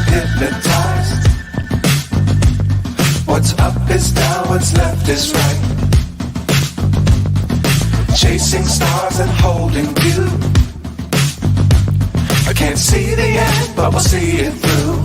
hypnotized. What's up is down, what's left is right. Chasing stars and holding you. I can't see the end, but we'll see it through.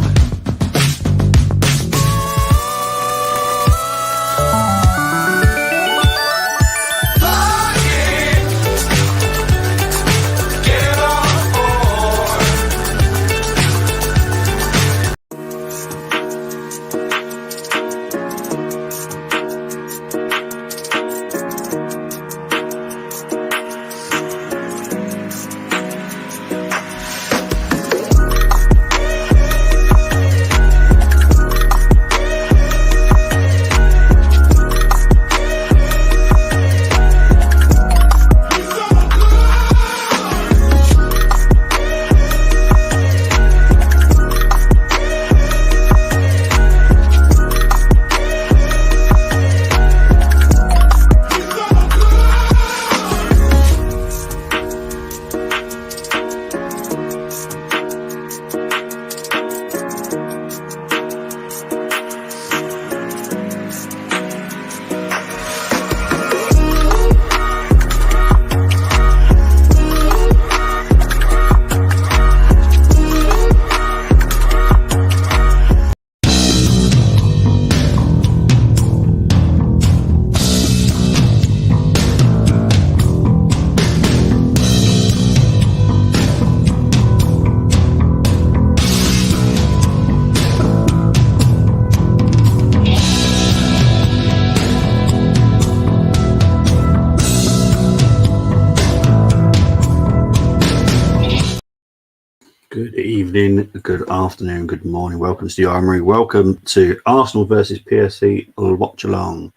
Good evening, good afternoon, good morning. Welcome to the Armoury. Welcome to Arsenal versus PSV Watchalong.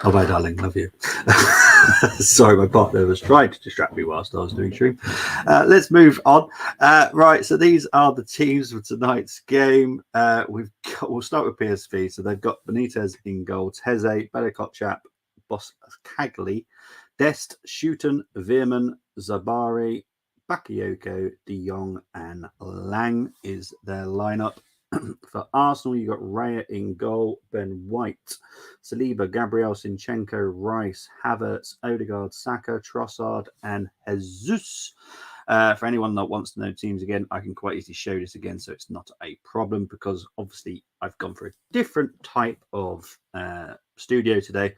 Oh, bye, darling. Love you. Sorry, my partner was trying to distract me whilst I was doing stream. Let's move on. Right, so these are the teams for tonight's game. We'll start with PSV. So they've got Benitez in goal, Teze, Belakotchap, Cagley, Dest, Schutten, Veerman, Zabari, Bakayoko, De Jong, and Lang is their lineup. For Arsenal, you got Raya in goal, Ben White, Saliba, Gabriel, Sinchenko, Rice, Havertz, Odegaard, Saka, Trossard, and Jesus. For anyone that wants to know teams again, I can quite easily show this again, so it's not a problem because obviously I've gone for a different type of studio today.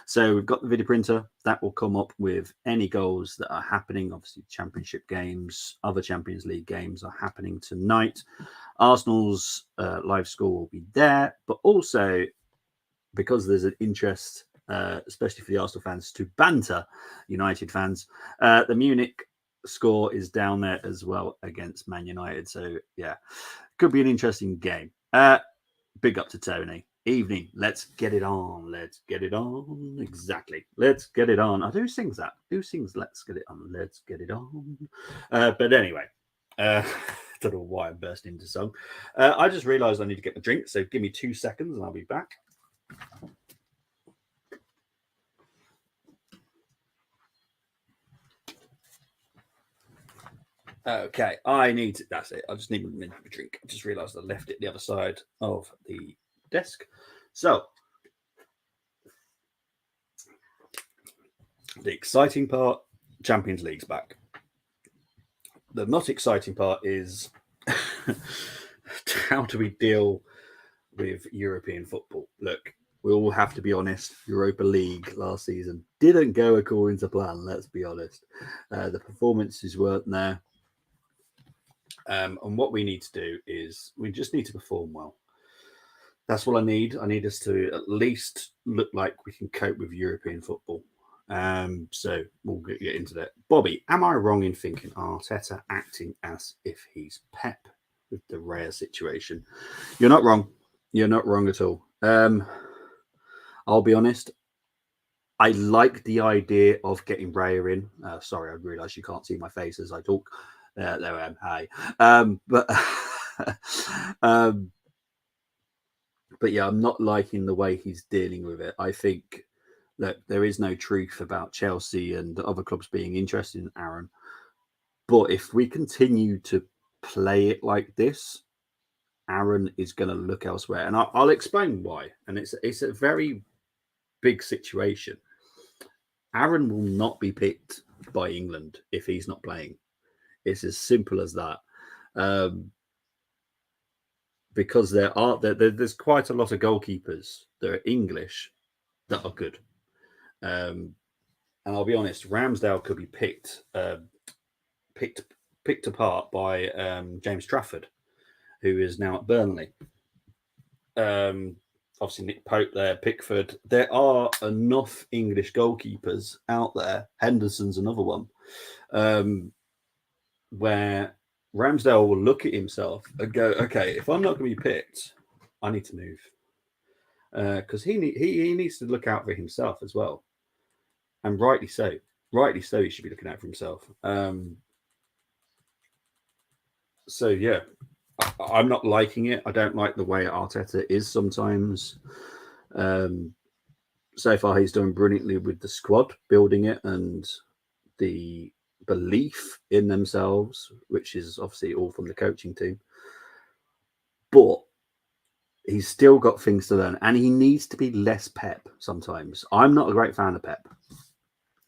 So we've got the video printer that will come up with any goals that are happening. Obviously, championship games, other Champions League games are happening tonight. Arsenal's live score will be there, but also because there's an interest, especially for the Arsenal fans, to banter United fans, the Munich score is down there as well against Man United. So yeah, could be an interesting game. Big up to Tony. Evening, let's get it on. Let's get it on. Exactly. Let's get it on. Who sings that? Who sings let's get it on? Let's get it on. But anyway, don't know why I burst into song. I just realized I need to get my drink. So give me 2 seconds and I'll be back. Okay, that's it. I just need a drink. I just realized I left it the other side of the desk. So, the exciting part, Champions League's back. The not exciting part is how do we deal with European football? Look, we all have to be honest. Europa League last season didn't go according to plan, let's be honest. The performances weren't there. And what we need to do is we just need to perform well. That's what I need. I need us to at least look like we can cope with European football. So we'll get into that. Bobby, am I wrong in thinking Arteta acting as if he's Pep with the Raya situation? You're not wrong. You're not wrong at all. I'll be honest. I like the idea of getting Raya in. Sorry, I realise you can't see my face as I talk. There I am. Hi. But yeah, I'm not liking the way he's dealing with it. I think that there is no truth about Chelsea and other clubs being interested in Aaron. But if we continue to play it like this, Aaron is going to look elsewhere, and I'll explain why. And it's a very big situation. Aaron will not be picked by England if he's not playing. It's as simple as that. Because there's quite a lot of goalkeepers that are English that are good. And I'll be honest, Ramsdale could be picked apart by James Trafford, who is now at Burnley. Obviously, Nick Pope there, Pickford. There are enough English goalkeepers out there. Henderson's another one, where Ramsdale will look at himself and go, "Okay, if I'm not going to be picked, I need to move," because he needs to look out for himself as well, and rightly so. Rightly so, he should be looking out for himself. So yeah, I'm not liking it. I don't like the way Arteta is sometimes. So far, he's done brilliantly with the squad, building it, and the belief in themselves, which is obviously all from the coaching team. But he's still got things to learn, and he needs to be less Pep sometimes. I'm not a great fan of Pep.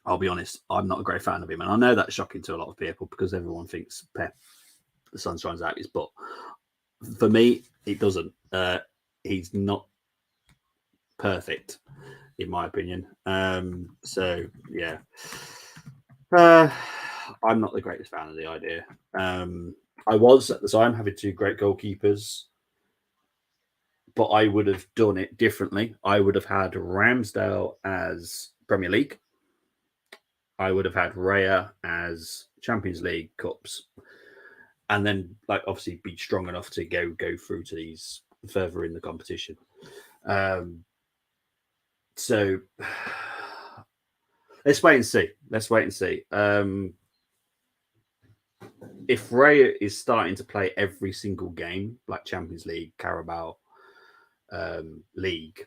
I'll be honest, I'm not a great fan of him. And I know that's shocking to a lot of people because everyone thinks Pep, the sun shines out his butt. For me, it doesn't. He's not perfect, in my opinion. So, yeah. I'm not the greatest fan of the idea. I was at the time having two great goalkeepers, but I would have done it differently. I would have had Ramsdale as Premier League. I would have had Raya as Champions League Cups, and then obviously be strong enough to go through to these further in the competition. So let's wait and see. If Raya is starting to play every single game, like Champions League, Carabao, League,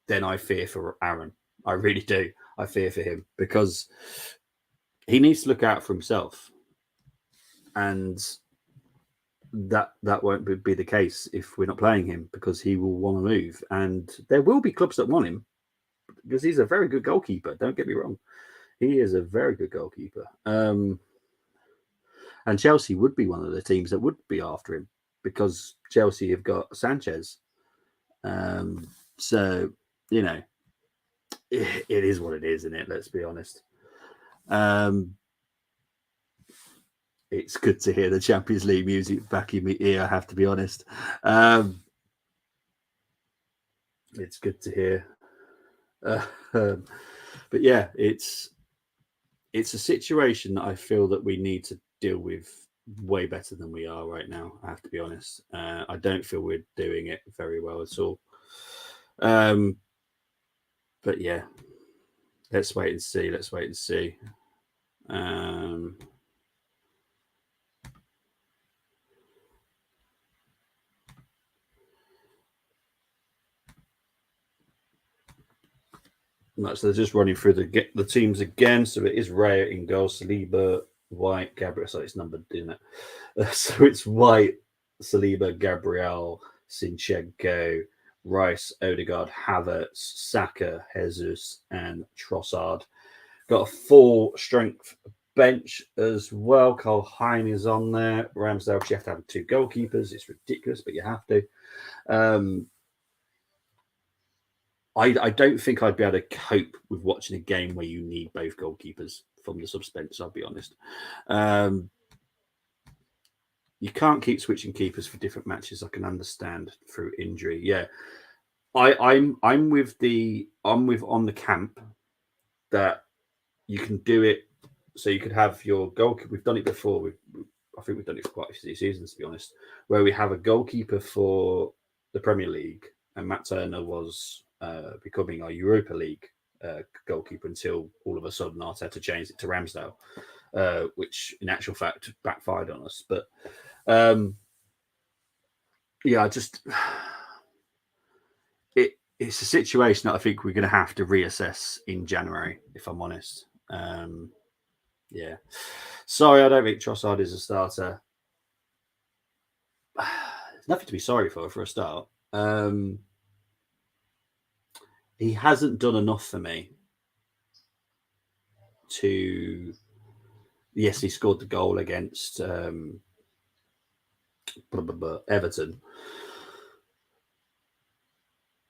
then I fear for Aaron. I really do. I fear for him because he needs to look out for himself, and that won't be the case if we're not playing him, because he will want to move, and there will be clubs that want him because he's a very good goalkeeper. Don't get me wrong, he is a very good goalkeeper. And Chelsea would be one of the teams that would be after him because Chelsea have got Sanchez. So it is what it is, isn't it? Let's be honest. It's good to hear the Champions League music back in my ear, I have to be honest. It's good to hear. But yeah, it's a situation that I feel that we need to deal with way better than we are right now, I have to be honest. I don't feel we're doing it very well at all. But yeah, let's wait and see. So they're just running through the teams again. So it is Raya in goal, Saliba, White, Gabriel. So it's numbered, isn't it? So it's White, Saliba, Gabriel, Zinchenko, Rice, Odegaard, Havertz, Saka, Jesus, and Trossard. Got a full strength bench as well. Cole Hein is on there. Ramsdale, you have to have two goalkeepers. It's ridiculous, but you have to. I don't think I'd be able to cope with watching a game where you need both goalkeepers from the suspense, I'll be honest. You can't keep switching keepers for different matches. I can understand through injury. Yeah. I'm with on the camp that you can do it. So you could have your goalkeeper. We've done it before. I think we've done it for quite a few seasons, to be honest, where we have a goalkeeper for the Premier League, and Matt Turner was becoming our Europa League goalkeeper until all of a sudden Arteta changed it to Ramsdale, which in actual fact backfired on us. But yeah, it's a situation that I think we're going to have to reassess in January, if I'm honest. Yeah. Sorry, I don't think Trossard is a starter. nothing to be sorry for a start. He hasn't done enough for me to. Yes, he scored the goal against Everton,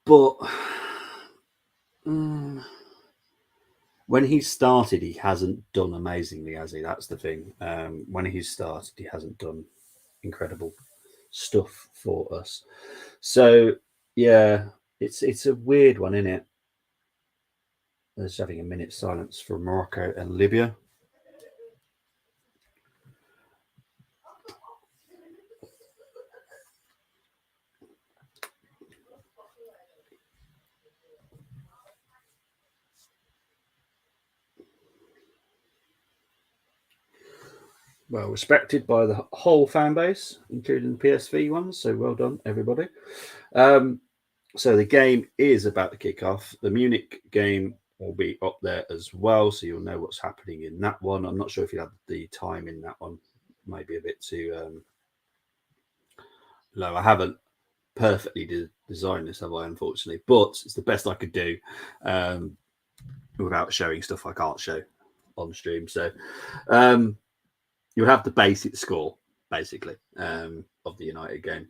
but when he started, he hasn't done amazingly, has he? That's the thing. When he started, he hasn't done incredible stuff for us. So yeah, it's a weird one, isn't it? There's having a minute's silence for Morocco and Libya. Well respected by the whole fan base, including the PSV ones. So well done, everybody. So the game is about to kick off. The Munich game will be up there as well, so you'll know what's happening in that one. I'm not sure if you had the time in that one. Maybe a bit too low. I haven't perfectly designed this, have I? Unfortunately, but it's the best I could do without showing stuff I can't show on stream. So you'll have the basic score basically of the United game.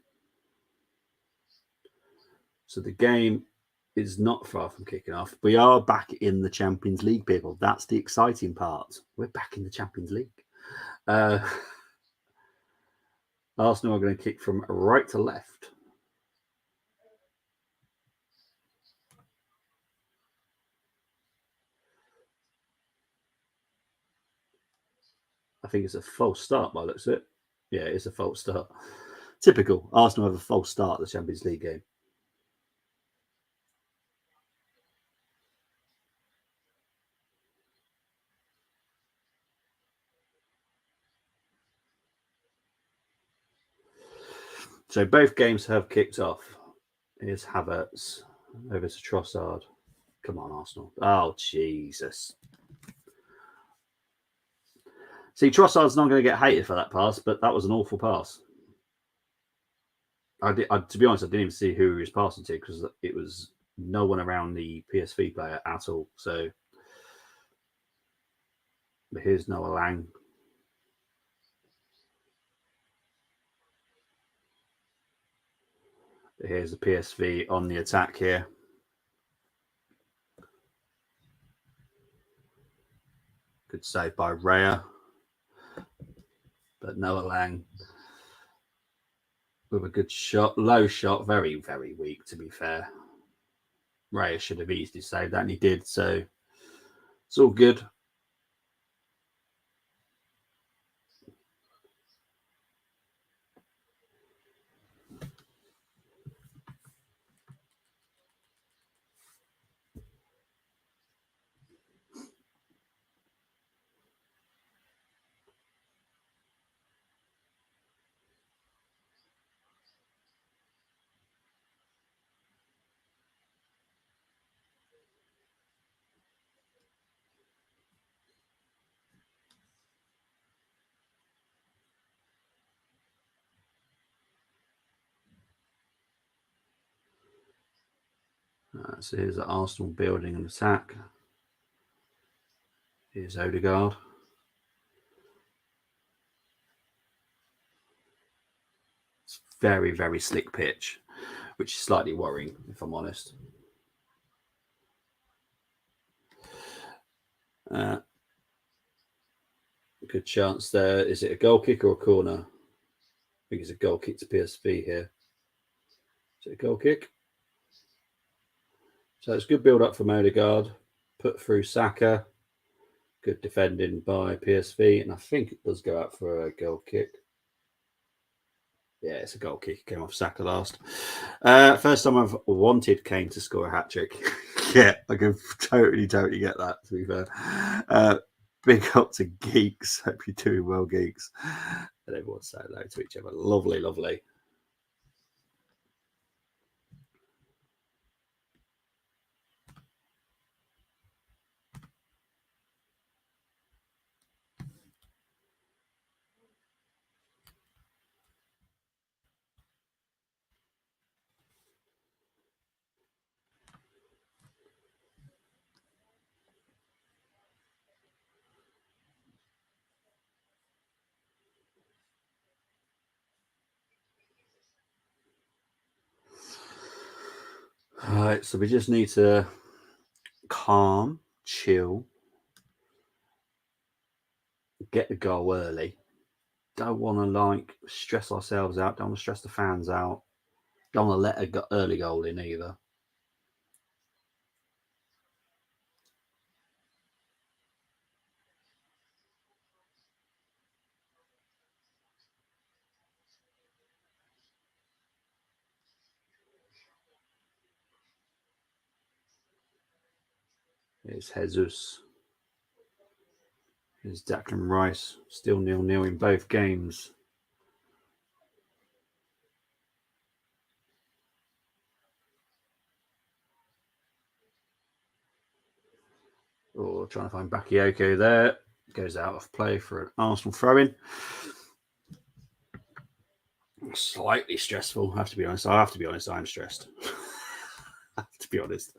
So the game is not far from kicking off. We are back in the Champions League, people. That's the exciting part. We're back in the Champions League. Arsenal are going to kick from right to left. I think it's a false start by the looks of it. Yeah, it's a false start. Typical. Arsenal have a false start at the Champions League game. So both games have kicked off. Here's Havertz over to Trossard. Come on, Arsenal. Oh, Jesus. See, Trossard's not going to get hated for that pass, but that was an awful pass. To be honest, I didn't even see who he was passing to because it was no one around the PSV player at all. So but here's Noah Lang. Here's the PSV on the attack here. Good save by Raya. But Noah Lang with a good shot. Low shot. Very, very weak, to be fair. Raya should have easily saved that, and he did. So it's all good. So here's the Arsenal building an attack. Here's Odegaard. It's very, very slick pitch, which is slightly worrying, if I'm honest. Good chance there. Is it a goal kick or a corner? I think it's a goal kick to PSV here. Is it a goal kick? So it's good build up from Odegaard. Put through Saka. Good defending by PSV. And I think it does go out for a goal kick. Yeah, it's a goal kick. Came off Saka last. First time I've wanted Kane to score a hat trick. Yeah, I can totally get that, to be fair. Big up to Geeks. Hope you're doing well, Geeks. And everyone say hello to each other. Lovely, lovely. All right, so we just need to calm, chill, get the goal early. Don't want to stress ourselves out. Don't want to stress the fans out. Don't want to let an early goal in either. It's Jesus. Here's Declan Rice. Still 0-0 in both games. Oh, trying to find Bakayoko there. Goes out of play for an Arsenal throw-in. Slightly stressful, I have to be honest. I'm stressed. I have to be honest.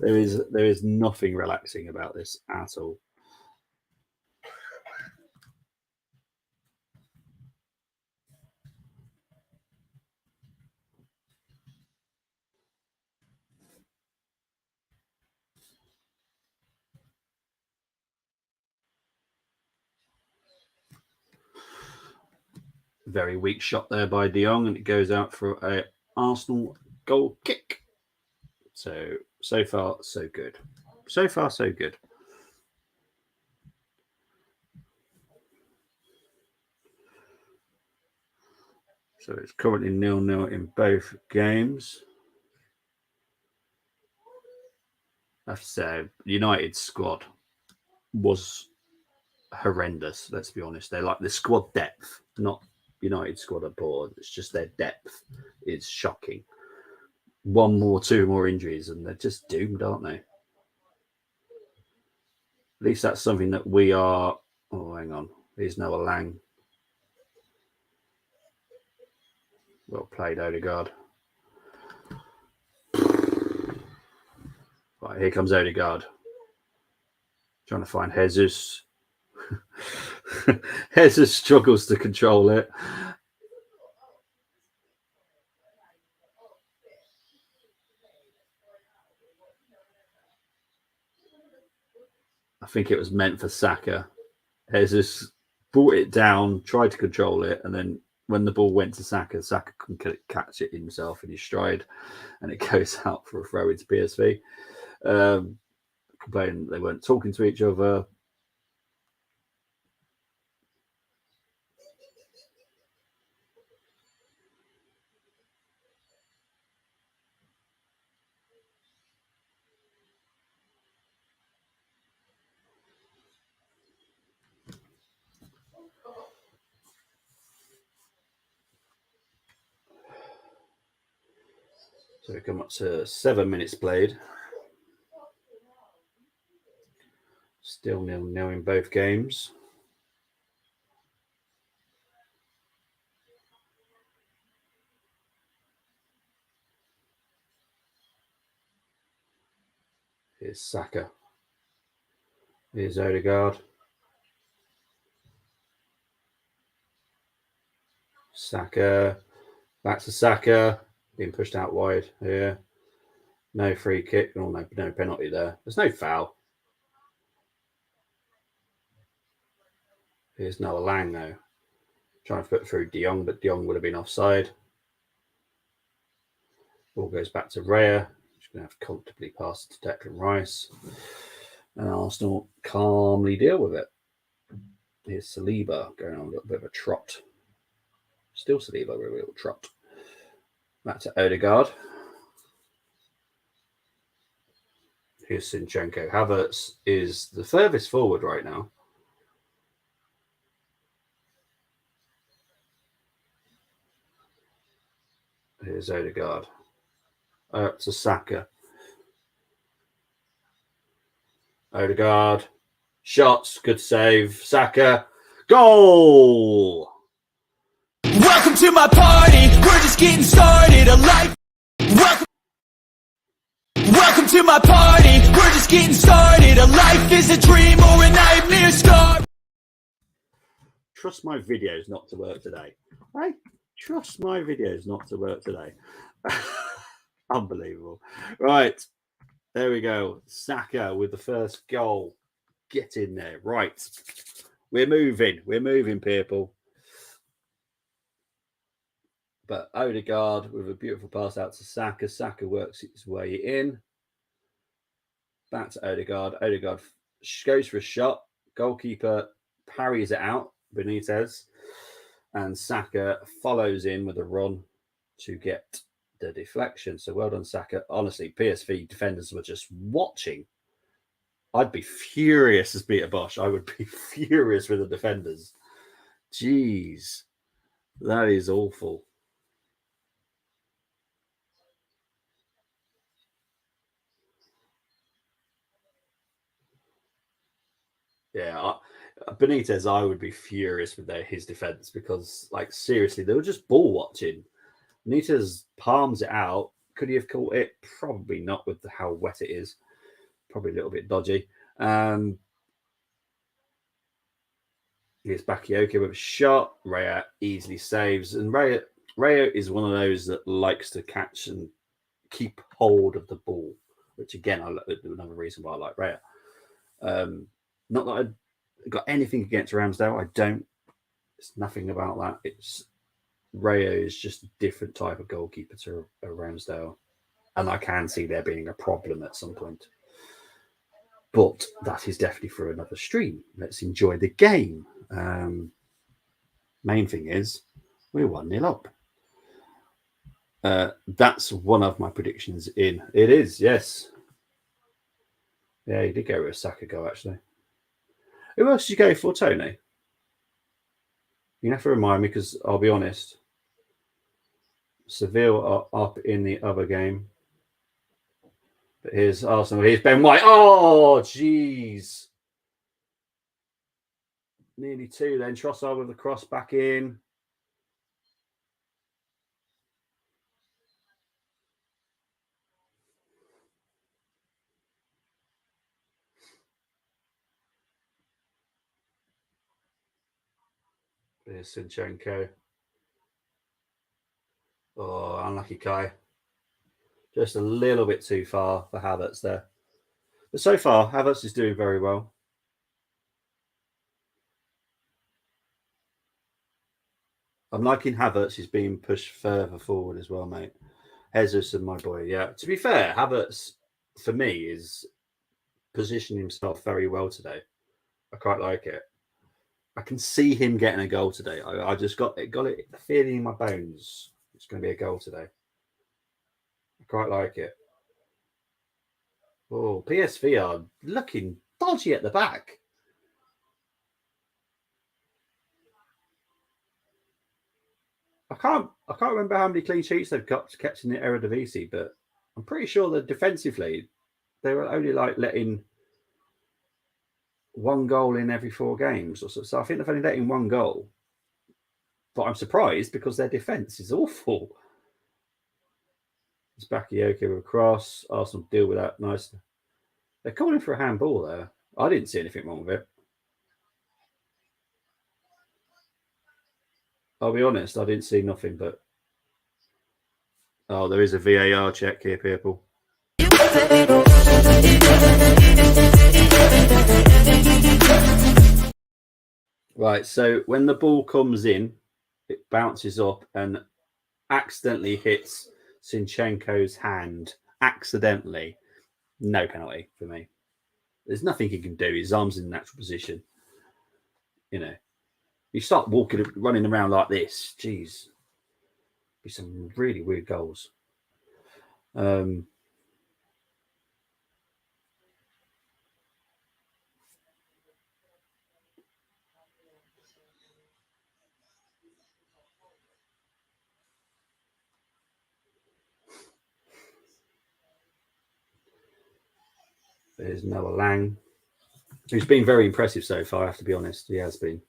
There is nothing relaxing about this at all. Very weak shot there by De Jong, and it goes out for a Arsenal goal kick. So far, so good. So far, so good. So it's currently 0-0 in both games. I have to say, United's squad was horrendous. Let's be honest. They're like the squad depth, not United squad aboard. It's just their depth is shocking. Two more injuries, and they're just doomed, aren't they? At least that's something that we are. Oh, hang on. Here's Noah Lang. Well played, Odegaard. Right, here comes Odegaard. Trying to find Jesus. Jesus struggles to control it. I think it was meant for Saka. Jesus brought it down, tried to control it, and then when the ball went to Saka, Saka couldn't catch it himself in his stride, and it goes out for a throw into PSV. Complaining they weren't talking to each other. So we come up to 7 minutes played. Still 0-0 in both games. Here's Saka. Here's Odegaard. Saka. Back to Saka. Being pushed out wide here. No free kick. Oh, no penalty there. There's no foul. Here's Noah Lang, though. Trying to put through De Jong, but De Jong would have been offside. Ball goes back to Raya. Just going to have to comfortably pass it to Declan Rice. And Arsenal calmly deal with it. Here's Saliba going on a little bit of a trot. Still Saliba with a little trot. Back to Odegaard. Here's Zinchenko. Havertz is the furthest forward right now. Here's Odegaard. To Saka. Odegaard. Shots. Good save. Saka. Goal! Welcome to my party. We're just getting started. Welcome to my party. We're just getting started. A life is a dream or a nightmare scar. Trust my videos not to work today. Trust my videos not to work today. Unbelievable. Right. There we go. Saka with the first goal. Get in there. Right. We're moving. We're moving, people. But Odegaard with a beautiful pass out to Saka. Saka works his way in. Back to Odegaard. Odegaard goes for a shot. Goalkeeper parries it out. Benitez. And Saka follows in with a run to get the deflection. So well done, Saka. Honestly, PSV defenders were just watching. I'd be furious as Peter Bosch. I would be furious with the defenders. Jeez, that is awful. Yeah, Benitez, I would be furious with his defense because, like, seriously, they were just ball watching. Benitez palms it out. Could he have caught it? Probably not with how wet it is. Probably a little bit dodgy. Here's Bakayoko with a shot. Raya easily saves. And Raya is one of those that likes to catch and keep hold of the ball, which, again, another reason why I like Raya. Not that I've got anything against Ramsdale. I don't. It's nothing about that. It's Raya is just a different type of goalkeeper to a Ramsdale. And I can see there being a problem at some point. But that is definitely for another stream. Let's enjoy the game. Main thing is we're 1-0 up. That's one of my predictions in. It is, yes. Yeah, he did go with a Saka goal, actually. Who else did you go for, Tony? You have to remind me because I'll be honest. Seville are up in the other game. But here's Arsenal. Here's Ben White. Oh, jeez. Nearly 2 then. Trossard with the cross back in. There's Zinchenko. Oh, unlucky Kai. Just a little bit too far for Havertz there. But so far, Havertz is doing very well. I'm liking Havertz. He's being pushed further forward as well, mate. Jesus and my boy. Yeah. To be fair, Havertz, for me, is positioning himself very well today. I quite like it. I can see him getting a goal today. I just got it the feeling in my bones. It's going to be a goal today. I quite like it. Oh, PSV are looking dodgy at the back. I can't remember how many clean sheets they've got kept in the Eredivisie, but I'm pretty sure that defensively they were only like letting 1 goal in every 4 games or so. So I think they've only let in 1 goal. But I'm surprised because their defense is awful. It's Bakayoko with a cross. Arsenal deal with that nicely. They're calling for a handball there. I didn't see anything wrong with it. I'll be honest, I didn't see nothing, but... Oh, there is a VAR check here, people. Right, so when the ball comes in, it bounces up and accidentally hits Zinchenko's hand. Accidentally. No penalty for me. There's nothing he can do. His arm's in natural position. You know, you start running around like this. Jeez. Be some really weird goals. There's Noah Lang, who's been very impressive so far, I have to be honest. He has been.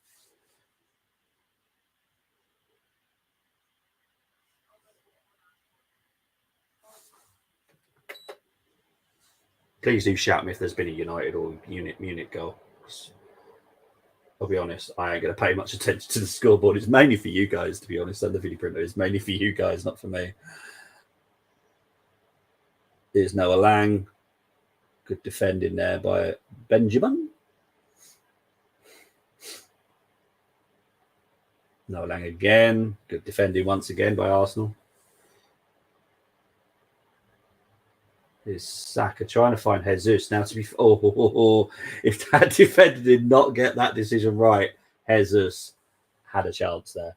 Please do shout me if there's been a United or Munich goal. I'll be honest, I ain't going to pay much attention to the scoreboard. It's mainly for you guys, to be honest. And the video printer is mainly for you guys, not for me. Here's Noah Lang. Good defending there by Benjamin. Noah Lang again. Good defending once again by Arsenal. Here's Saka trying to find Jesus. Now, to be if that defender did not get that decision right, Jesus had a chance there.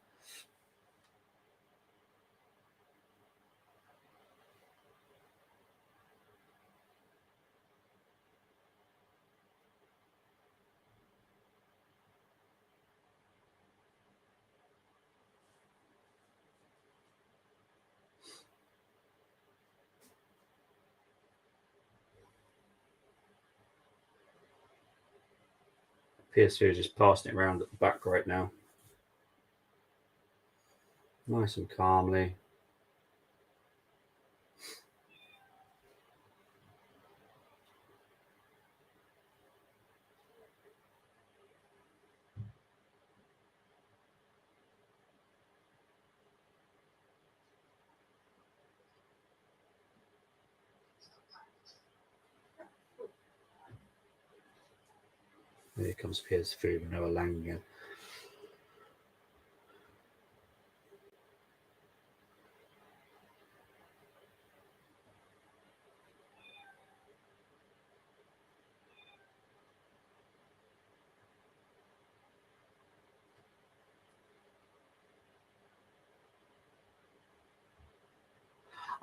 PSV are just passing it around at the back right now. Nice and calmly. Here comes PSV with Noah Lang again.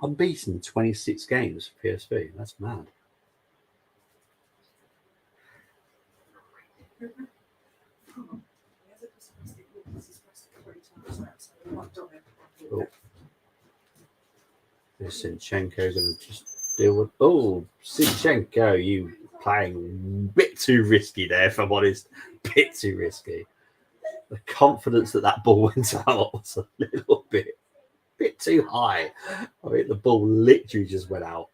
Unbeaten 26 games for PSV. That's mad. Oh. This Zinchenko going to just deal with. Oh, Zinchenko, you playing a bit too risky there, if I'm honest. Bit too risky. The confidence that ball went out was a little bit too high. I mean, the ball literally just went out.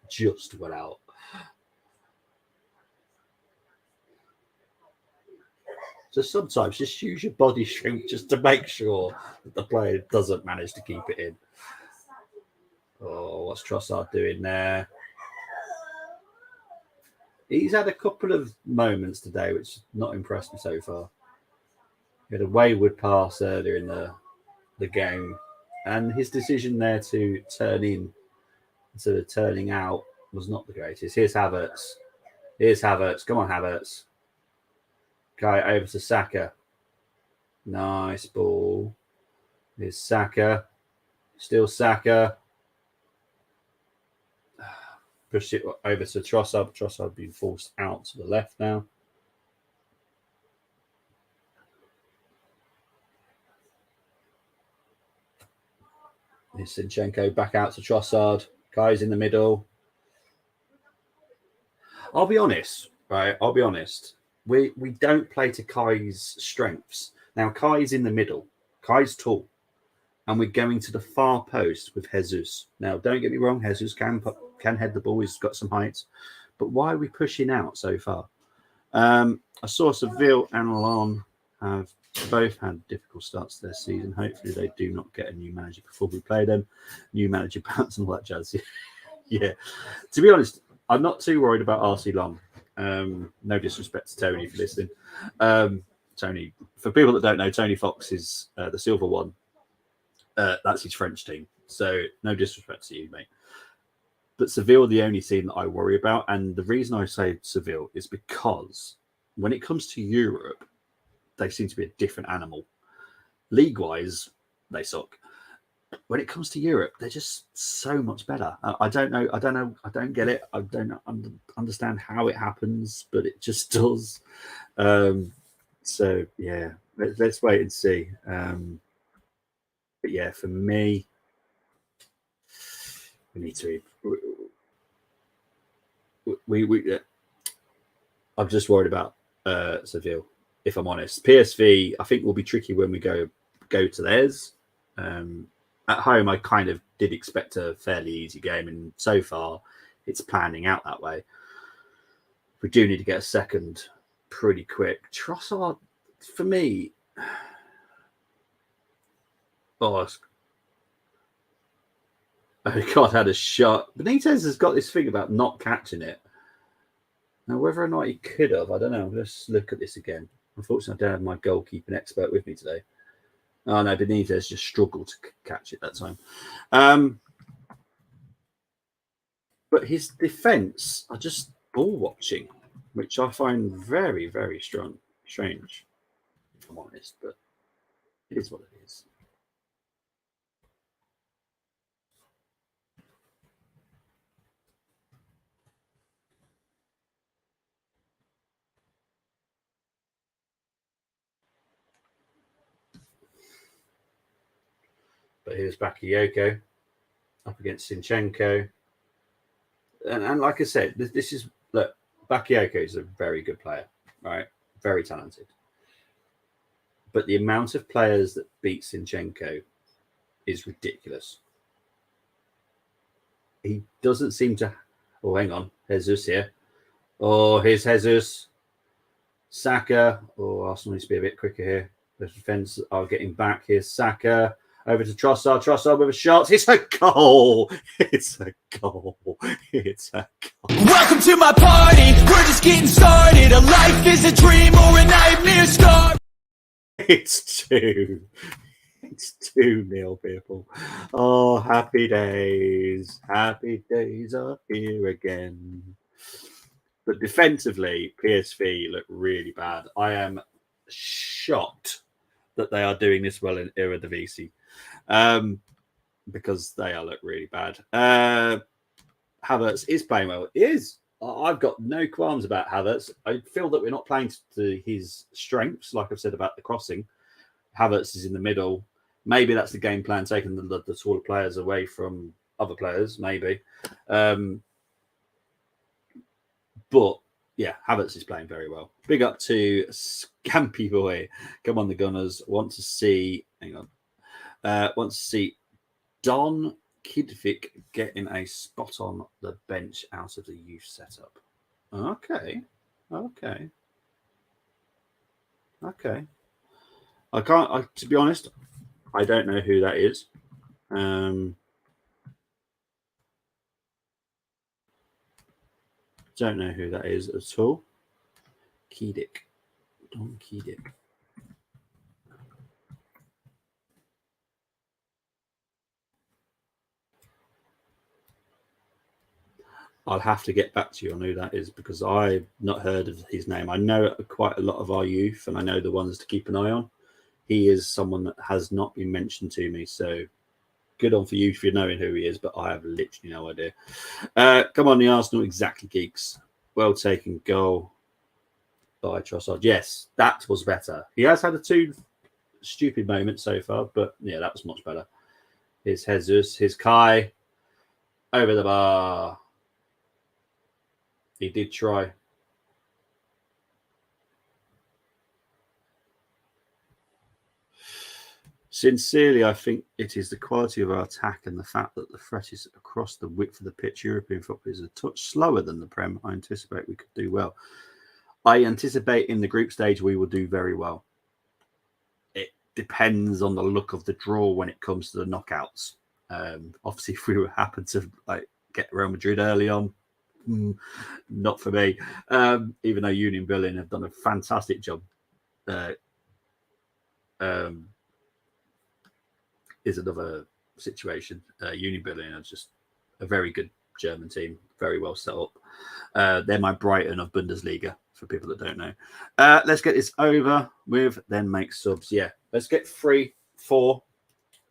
So sometimes just use your body strength just to make sure that the player doesn't manage to keep it in. Oh, what's Trossard doing there? He's had a couple of moments today which not impressed me so far. He had a wayward pass earlier in the game, and his decision there to turn in instead of turning out was not the greatest. Here's Havertz. Come on, Havertz. Guy over to Saka. Nice ball. Here's Saka. Still Saka. Pushed it over to Trossard. Trossard being forced out to the left now. Here's Zinchenko back out to Trossard. Kai's in the middle. I'll be honest. We don't play to Kai's strengths. Now, Kai's in the middle. Kai's tall. And we're going to the far post with Jesus. Now, don't get me wrong. Jesus can head the ball. He's got some height. But why are we pushing out so far? I saw Seville and Lyon have both had difficult starts to their season. Hopefully, they do not get a new manager before we play them. New manager bounce and all that jazz. Yeah. To be honest, I'm not too worried about Armoury. No disrespect to Tony for listening. Tony, for people that don't know, Tony Fox is the silver one. That's his French team. So no disrespect to you, mate. But Seville are the only team that I worry about. And the reason I say Seville is because when it comes to Europe, they seem to be a different animal. League-wise, they suck. When it comes to Europe, they're just so much better. I don't know. I don't get it. I don't understand how it happens, but it just does. So yeah, let's wait and see. But yeah, for me, we need to. I'm just worried about Seville, if I'm honest. PSV, I think will be tricky when we go to theirs. At home, I kind of did expect a fairly easy game, and so far, it's panning out that way. We do need to get a second pretty quick. Trossard, for me, Oh, God, had a shot. Benitez has got this thing about not catching it. Now, whether or not he could have, I don't know. Let's look at this again. Unfortunately, I don't have my goalkeeping expert with me today. Oh, no, Benitez just struggled to catch it that time. But his defence are just ball watching, which I find very, very strange, if I'm honest. But it is what it is. But here's Bakayoko up against Sinchenko. And like I said, this is, look, Bakayoko is a very good player, right? Very talented. But the amount of players that beat Sinchenko is ridiculous. He doesn't seem to. Oh, hang on. Jesus here. Oh, here's Jesus. Saka. Oh, Arsenal needs to be a bit quicker here. The defence are getting back. Here's Saka. Over to Trossard. Trossard with a shot. It's a goal. It's a goal. It's a goal. Welcome to my party, we're just getting started. A life is a dream or a nightmare scar. It's 2. It's 2-0, people. Oh, happy days. Happy days are here again. But defensively, PSV look really bad. I am shocked that they are doing this well in Eredivisie, because they are look really bad. Havertz is playing well. He is. I've got no qualms about Havertz. I feel that we're not playing to his strengths, like I've said about the crossing. Havertz is in the middle. Maybe that's the game plan, taking the taller players away from other players, maybe. But yeah, Havertz is playing very well. Big up to Scampy Boy. Come on, the Gunners. Want to see, hang on. Want to see Don Kidvik getting a spot on the bench out of the youth setup. Okay. To be honest, I don't know who that is. Don't know who that is at all. Kedic. Don Kedic. I'll have to get back to you on who that is, because I've not heard of his name. I know quite a lot of our youth, and I know the ones to keep an eye on. He is someone that has not been mentioned to me, so good on for you if you're knowing who he is, but I have literally no idea. Come on, the Arsenal Exactly Geeks. Well taken goal by Trossard. Yes, that was better. He has had 2 stupid moments so far, but yeah, that was much better. Here's Jesus. Here's Kai. Over the bar. He did try. Sincerely, I think it is the quality of our attack and the fact that the threat is across the width of the pitch. European football is a touch slower than the Prem. I anticipate we could do well. I anticipate in the group stage we will do very well. It depends on the look of the draw when it comes to the knockouts. Obviously, if we happen to get Real Madrid early on, not for me. Even though Union Berlin have done a fantastic job. Is another situation. Union Berlin are just a very good German team, very well set up. They're my Brighton of Bundesliga, for people that don't know. Let's get this over with, then make subs. Yeah, let's get 3, 4,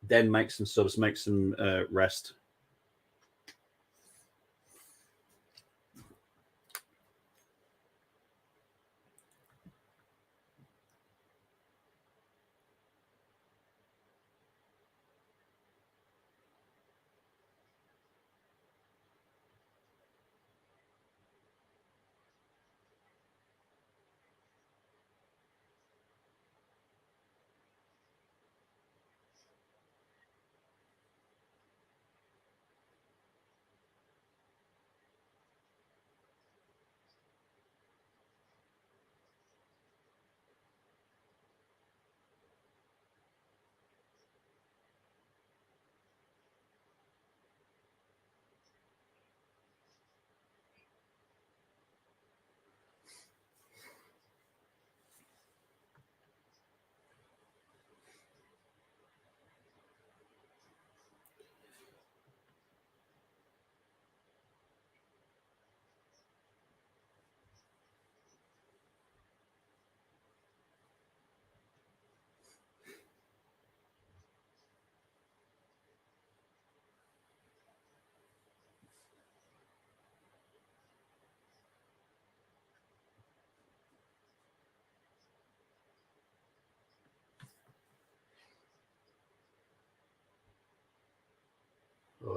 then make some subs, make some rest.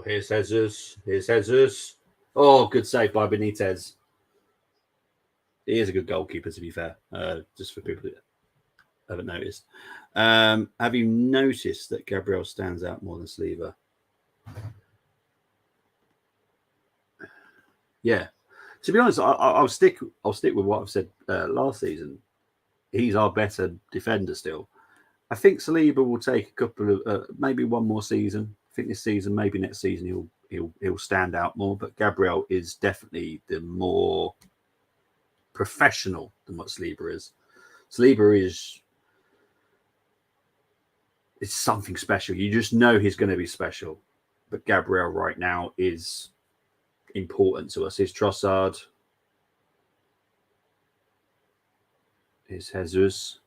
Oh, here's Jesus. Here's Jesus. Oh, good save by Benitez. He is a good goalkeeper, to be fair. Just for people that haven't noticed. Have you noticed that Gabriel stands out more than Saliba? Yeah. To be honest, I'll stick with what I've said last season. He's our better defender still. I think Saliba will take a couple of maybe one more season. I think this season, maybe next season, he'll stand out more. But Gabriel is definitely the more professional than what Saliba is. Saliba is it's something special. You just know he's going to be special. But Gabriel right now is important to us. Here's Trossard. Here's Jesus.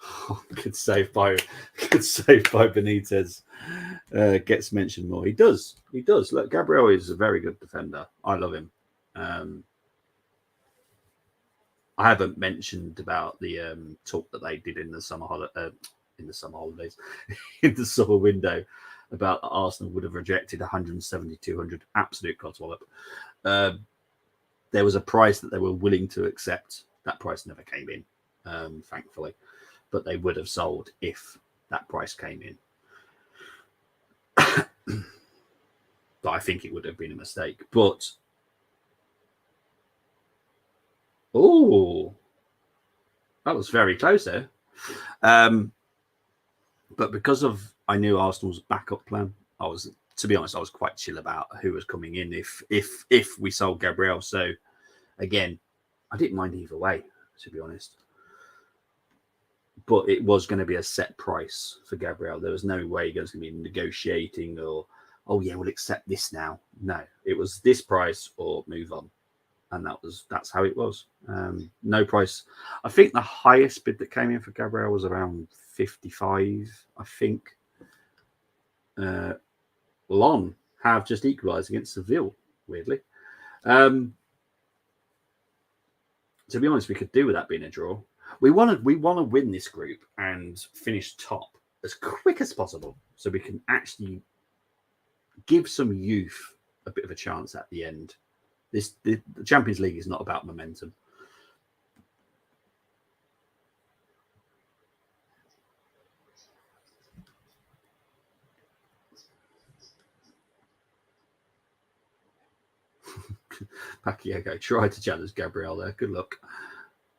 Oh, good save by Benitez. Gets mentioned more. He does. Look, Gabriel is a very good defender. I love him. I haven't mentioned about the talk that they did in the summer holidays, in the summer window, about Arsenal would have rejected 170, 200 absolute codswallop. There was a price that they were willing to accept. That price never came in, thankfully, but they would have sold if that price came in. But I think it would have been a mistake. But oh, that was very close there. But because of I knew Arsenal's backup plan, to be honest, I was quite chill about who was coming in if we sold Gabriel. So again, I didn't mind either way, to be honest. But it was going to be a set price for Gabriel. There was no way he was going to be negotiating or, oh yeah, we'll accept this now. No, it was this price or move on. And that's how it was. No price. I think the highest bid that came in for Gabriel was around 55, I think. Lon have just equalised against Seville, weirdly. To be honest, we could do with that being a draw. We want to win this group and finish top as quick as possible, so we can actually give some youth a bit of a chance at the end. The Champions League is not about momentum. Pakiego tried to challenge Gabriel there. Good luck.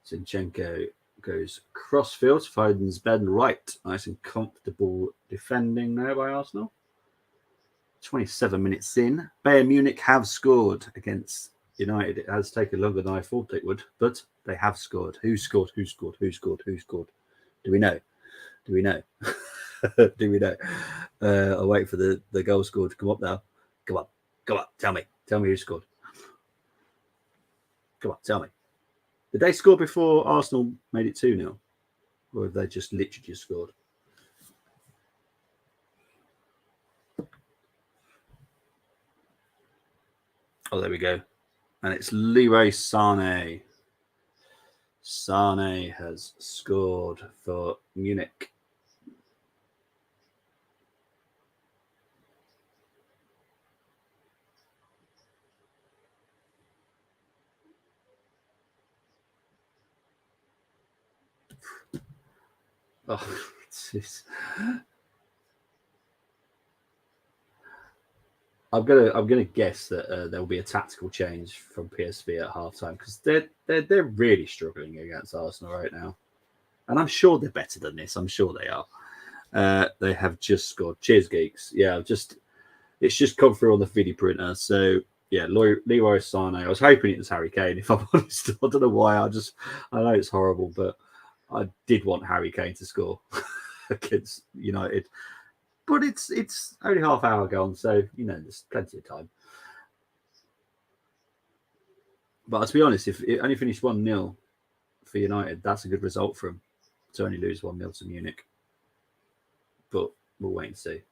Zinchenko goes crossfield. Foden's Ben right. Nice and comfortable defending there by Arsenal. 27 minutes in. Bayern Munich have scored against United. It has taken longer than I thought it would, but they have scored. Who scored? Do we know? Do we know? I'll wait for the goal scored to come up now. Come on. Tell me who scored. Come on, tell me. Did they score before Arsenal made it 2-0? Or have they just literally just scored? Oh, there we go. And it's Leroy Sané. Sané has scored for Munich. Oh, jeez. I'm gonna guess that there will be a tactical change from PSV at halftime because they're really struggling against Arsenal right now, and I'm sure they're better than this. I'm sure they are. They have just scored. Cheers, geeks. Yeah, it's just come through on the video printer. So yeah, Leroy Sané. I was hoping it was Harry Kane. If I'm honest, I don't know why. I know it's horrible, but I did want Harry Kane to score against United. But it's only half hour gone, so there's plenty of time. But to be honest, if it only finished 1-0 for United, that's a good result for them to only lose 1-0 to Munich. But we'll wait and see.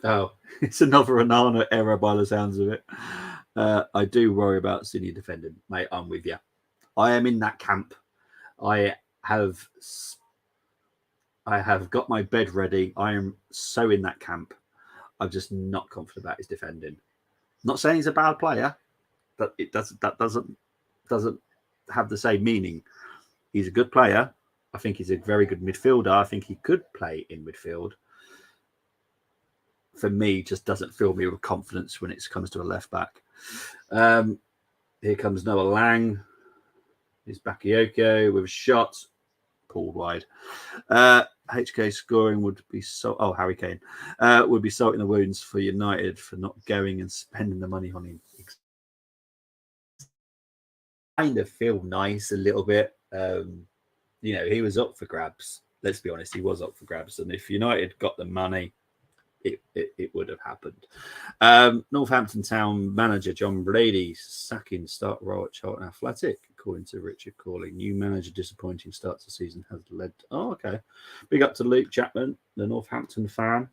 Oh, it's another Onana error by the sounds of it. I do worry about City defending, mate. I'm with you. I am in that camp. I have got my bed ready. I am so in that camp. I'm just not confident about his defending. Not saying he's a bad player, but that doesn't have the same meaning. He's a good player. I think he's a very good midfielder. I think he could play in midfield. For me, just doesn't fill me with confidence when it comes to a left back. Here comes Noah Lang. Here's Bakayoko with a shot. Pulled wide. HK scoring would be so. Oh, Harry Kane would be salting the wounds for United for not going and spending the money on him. Kind of feel nice a little bit. He was up for grabs. Let's be honest, he was up for grabs. And if United got the money, it would have happened. Northampton Town manager John Brady sacking start role at Charlton Athletic, according to Richard Corley. New manager disappointing start to the season has led. Okay. Big up to Luke Chapman, the Northampton fan.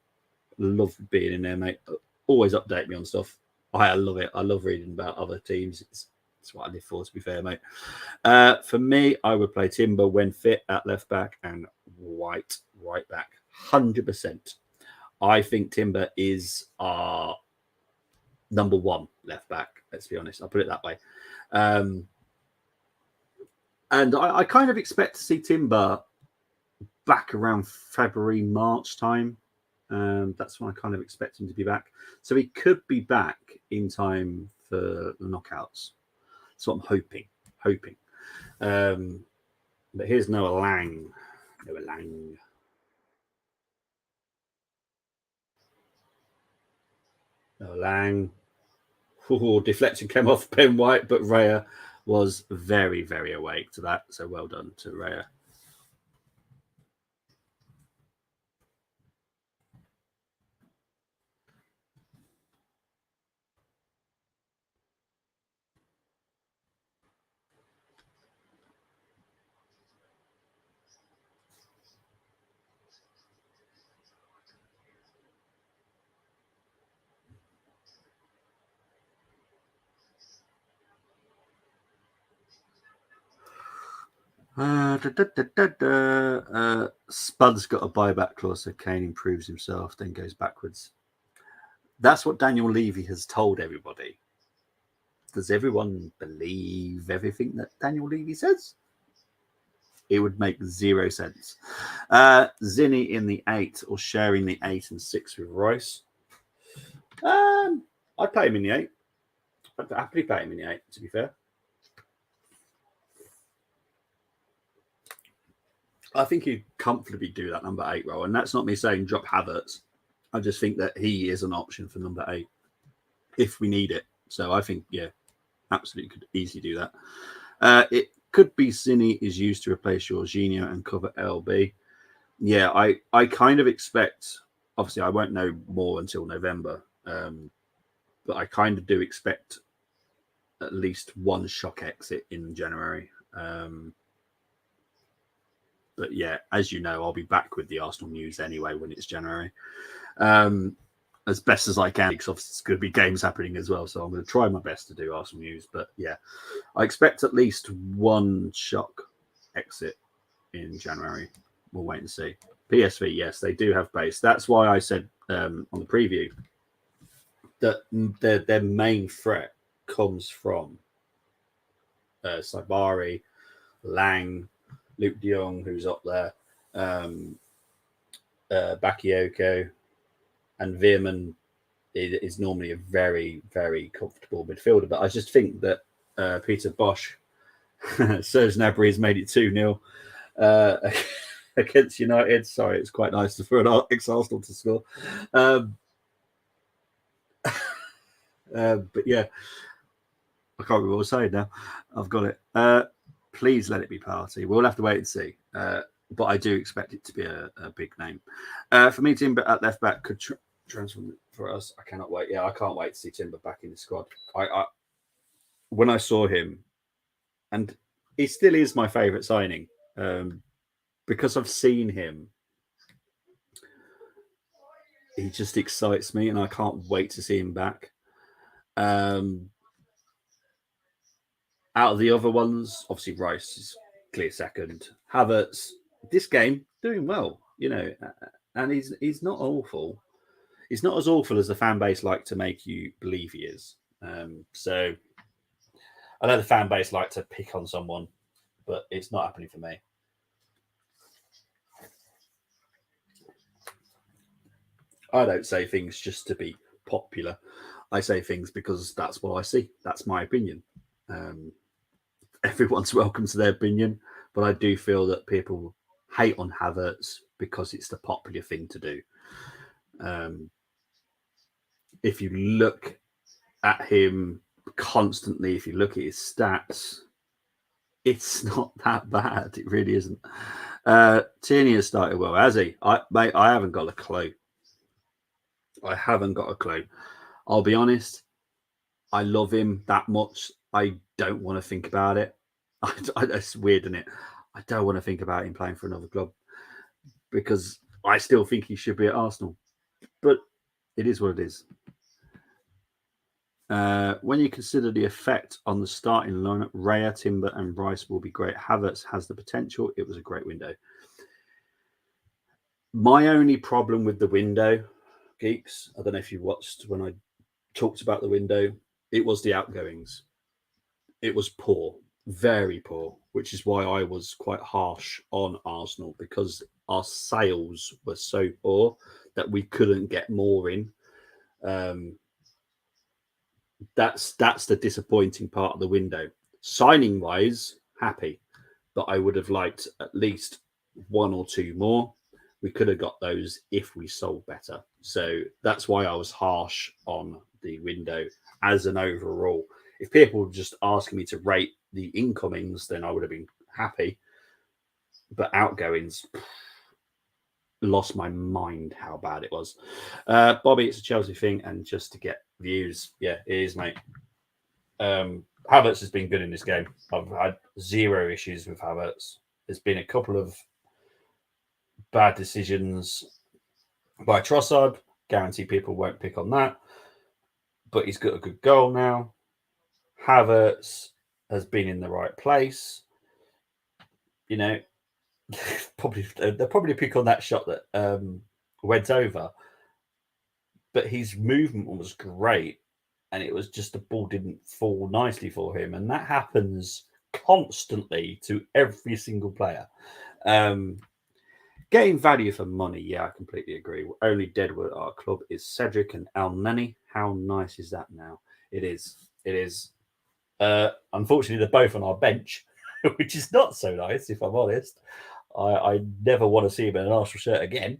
Love being in there, mate. Always update me on stuff. I love it. I love reading about other teams. It's what I live for, to be fair, mate. For me, I would play Timber when fit at left back and White right back. 100%. I think Timber is our number one left back. Let's be honest. I'll put it that way. And I kind of expect to see Timber back around February, March time. That's when I kind of expect him to be back. So he could be back in time for the knockouts. That's what I'm hoping. But here's Noah Lang. Lang. Deflection came off Ben White, but Raya was very, very awake to that. So well done to Raya. Spud's got a buyback clause, so Kane improves himself, then goes backwards. That's what Daniel Levy has told everybody. Does everyone believe everything that Daniel Levy says? It would make zero sense. Zinni in the 8 or sharing the 8 and 6 with Royce. I'd play him in the 8. I'd happily play him in the 8, to be fair. I think he'd comfortably do that number 8 role. And that's not me saying drop Havertz. I just think that he is an option for number 8 if we need it. So I think, yeah, absolutely could easily do that. It could be Zinni is used to replace Jorginho and cover LB. Yeah, I kind of expect, obviously I won't know more until November, but I kind of do expect at least one shock exit in January. But yeah, as you know, I'll be back with the Arsenal news anyway when it's January. As best as I can, because obviously it's going to be games happening as well. So I'm going to try my best to do Arsenal news. But yeah, I expect at least one shock exit in January. We'll wait and see. PSV, yes, they do have base. That's why I said on the preview that their main threat comes from Saibari, Lang, Luke de Jong, who's up there, Bakayoko, and Veerman is normally a very, very comfortable midfielder. But I just think that Peter Bosch, Serge Gnabry has made it 2-0 against United. Sorry, it's quite nice for an ex-Arsenal to score. But yeah, I can't remember what I was saying now. I've got it. Please let it be Party. We'll have to wait and see. But I do expect it to be a big name. For me, Timber at left back could transform for us. I cannot wait. Yeah, I can't wait to see Timber back in the squad. I when I saw him, and he still is my favourite signing because I've seen him. He just excites me, and I can't wait to see him back. Out of the other ones, obviously Rice is clear second. Havertz, this game doing well, and he's not awful. He's not as awful as the fan base like to make you believe he is. So I know the fan base like to pick on someone, but it's not happening for me. I don't say things just to be popular. I say things because that's what I see. That's my opinion. Everyone's welcome to their opinion, but I do feel that people hate on Havertz because it's the popular thing to do. If you look at him constantly, if you look at his stats, it's not that bad. It really isn't. Tierney has started well, has he? I haven't got a clue. I haven't got a clue. I'll be honest. I love him that much. I don't want to think about it. It's weird, isn't it? I don't want to think about him playing for another club because I still think he should be at Arsenal. But it is what it is. When you consider the effect on the starting lineup, Raya, Timber, and Rice will be great. Havertz has the potential. It was a great window. My only problem with the window, geeks, I don't know if you watched when I talked about the window, it was the outgoings. It was poor, very poor, which is why I was quite harsh on Arsenal because our sales were so poor that we couldn't get more in. That's the disappointing part of the window. Signing wise, happy, but I would have liked at least one or two more. We could have got those if we sold better. So that's why I was harsh on the window as an overall. If people were just asking me to rate the incomings, then I would have been happy. But outgoings, lost my mind how bad it was. Bobby, it's a Chelsea thing, and just to get views, yeah, it is, mate. Havertz has been good in this game. I've had zero issues with Havertz. There's been a couple of bad decisions by Trossard. Guarantee people won't pick on that. But he's got a good goal now. Havertz has been in the right place. They'll probably pick on that shot that went over. But his movement was great. And it was just the ball didn't fall nicely for him. And that happens constantly to every single player. Getting value for money, yeah, I completely agree. Only dead at our club is Cedric and El Neni. How nice is that now? It is. It is. Unfortunately, they're both on our bench, which is not so nice, if I'm honest. I never want to see him in an Arsenal shirt again,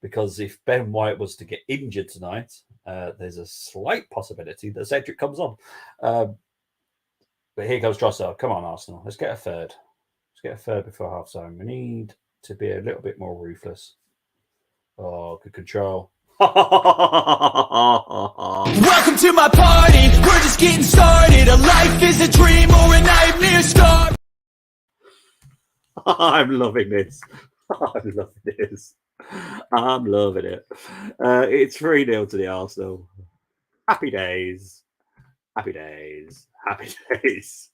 because if Ben White was to get injured tonight, there's a slight possibility that Cedric comes on. But here goes Trossard. Come on, Arsenal. Let's get a third. Let's get a third before half time. We need to be a little bit more ruthless. Oh, good control. Welcome to my party. We're just getting started. A life is a dream or a nightmare star. I'm loving this. I'm loving this. I'm loving it. It's 3-0 to the Arsenal. Happy days. Happy days. Happy days.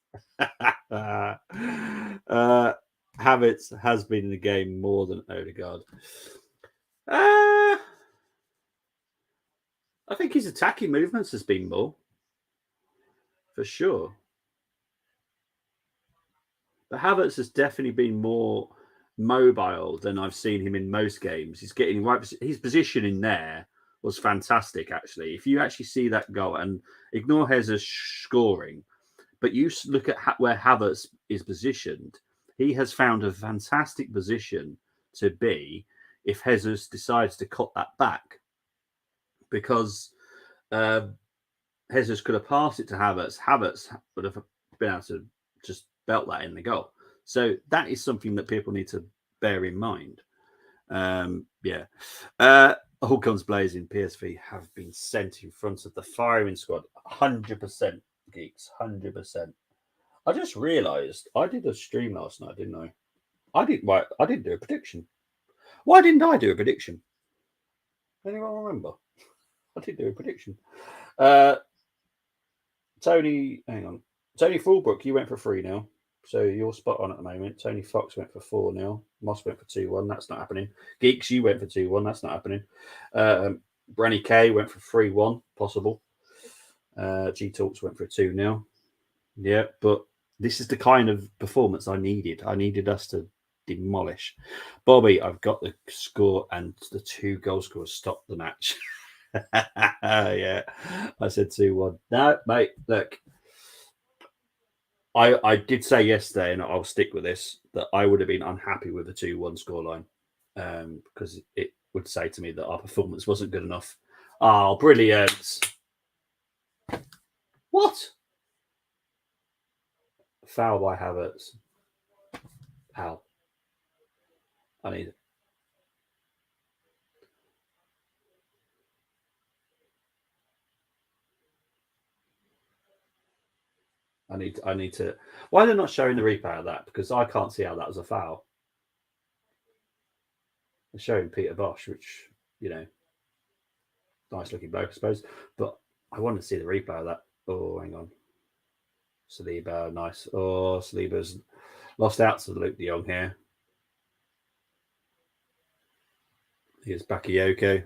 Havertz has been in the game more than Odegaard. I think his attacking movements has been more, for sure. But Havertz has definitely been more mobile than I've seen him in most games. He's getting right. His position in there was fantastic, actually. If you actually see that goal, and ignore Jesus scoring, but you look at where Havertz is positioned, he has found a fantastic position to be if Jesus decides to cut that back. Because Jesus could have passed it to Havertz. Havertz would have been able to just belt that in the goal. So that is something that people need to bear in mind. Yeah. All guns blazing. PSV have been sent in front of the firing squad. 100%, geeks. 100%. I just realised I did a stream last night, didn't I? I didn't do a prediction. Why didn't I do a prediction? Anyone remember? I did do a prediction. Tony, hang on. Tony Fulbrook, you went for 3-0. So you're spot on at the moment. Tony Fox went for 4-0. Moss went for 2-1. That's not happening. Geeks, you went for 2-1. That's not happening. Branny K went for 3-1. Possible. G Talks went for a 2-0. Yeah, but this is the kind of performance I needed. I needed us to demolish. Bobby, I've got the score, and the 2 goal scorers stopped the match. Yeah, I said 2-1. No, mate, look. I did say yesterday, and I'll stick with this, that I would have been unhappy with a 2-1 scoreline because it would say to me that our performance wasn't good enough. Oh, brilliant. What? Foul by Havertz. How? I need to. Why are they not showing the replay of that? Because I can't see how that was a foul. They're showing Peter Bosch, which, nice looking bloke, I suppose. But I want to see the replay of that. Oh, hang on. Saliba, nice. Oh, Saliba's lost out to Luke de Jong here. Here's Bakayoko.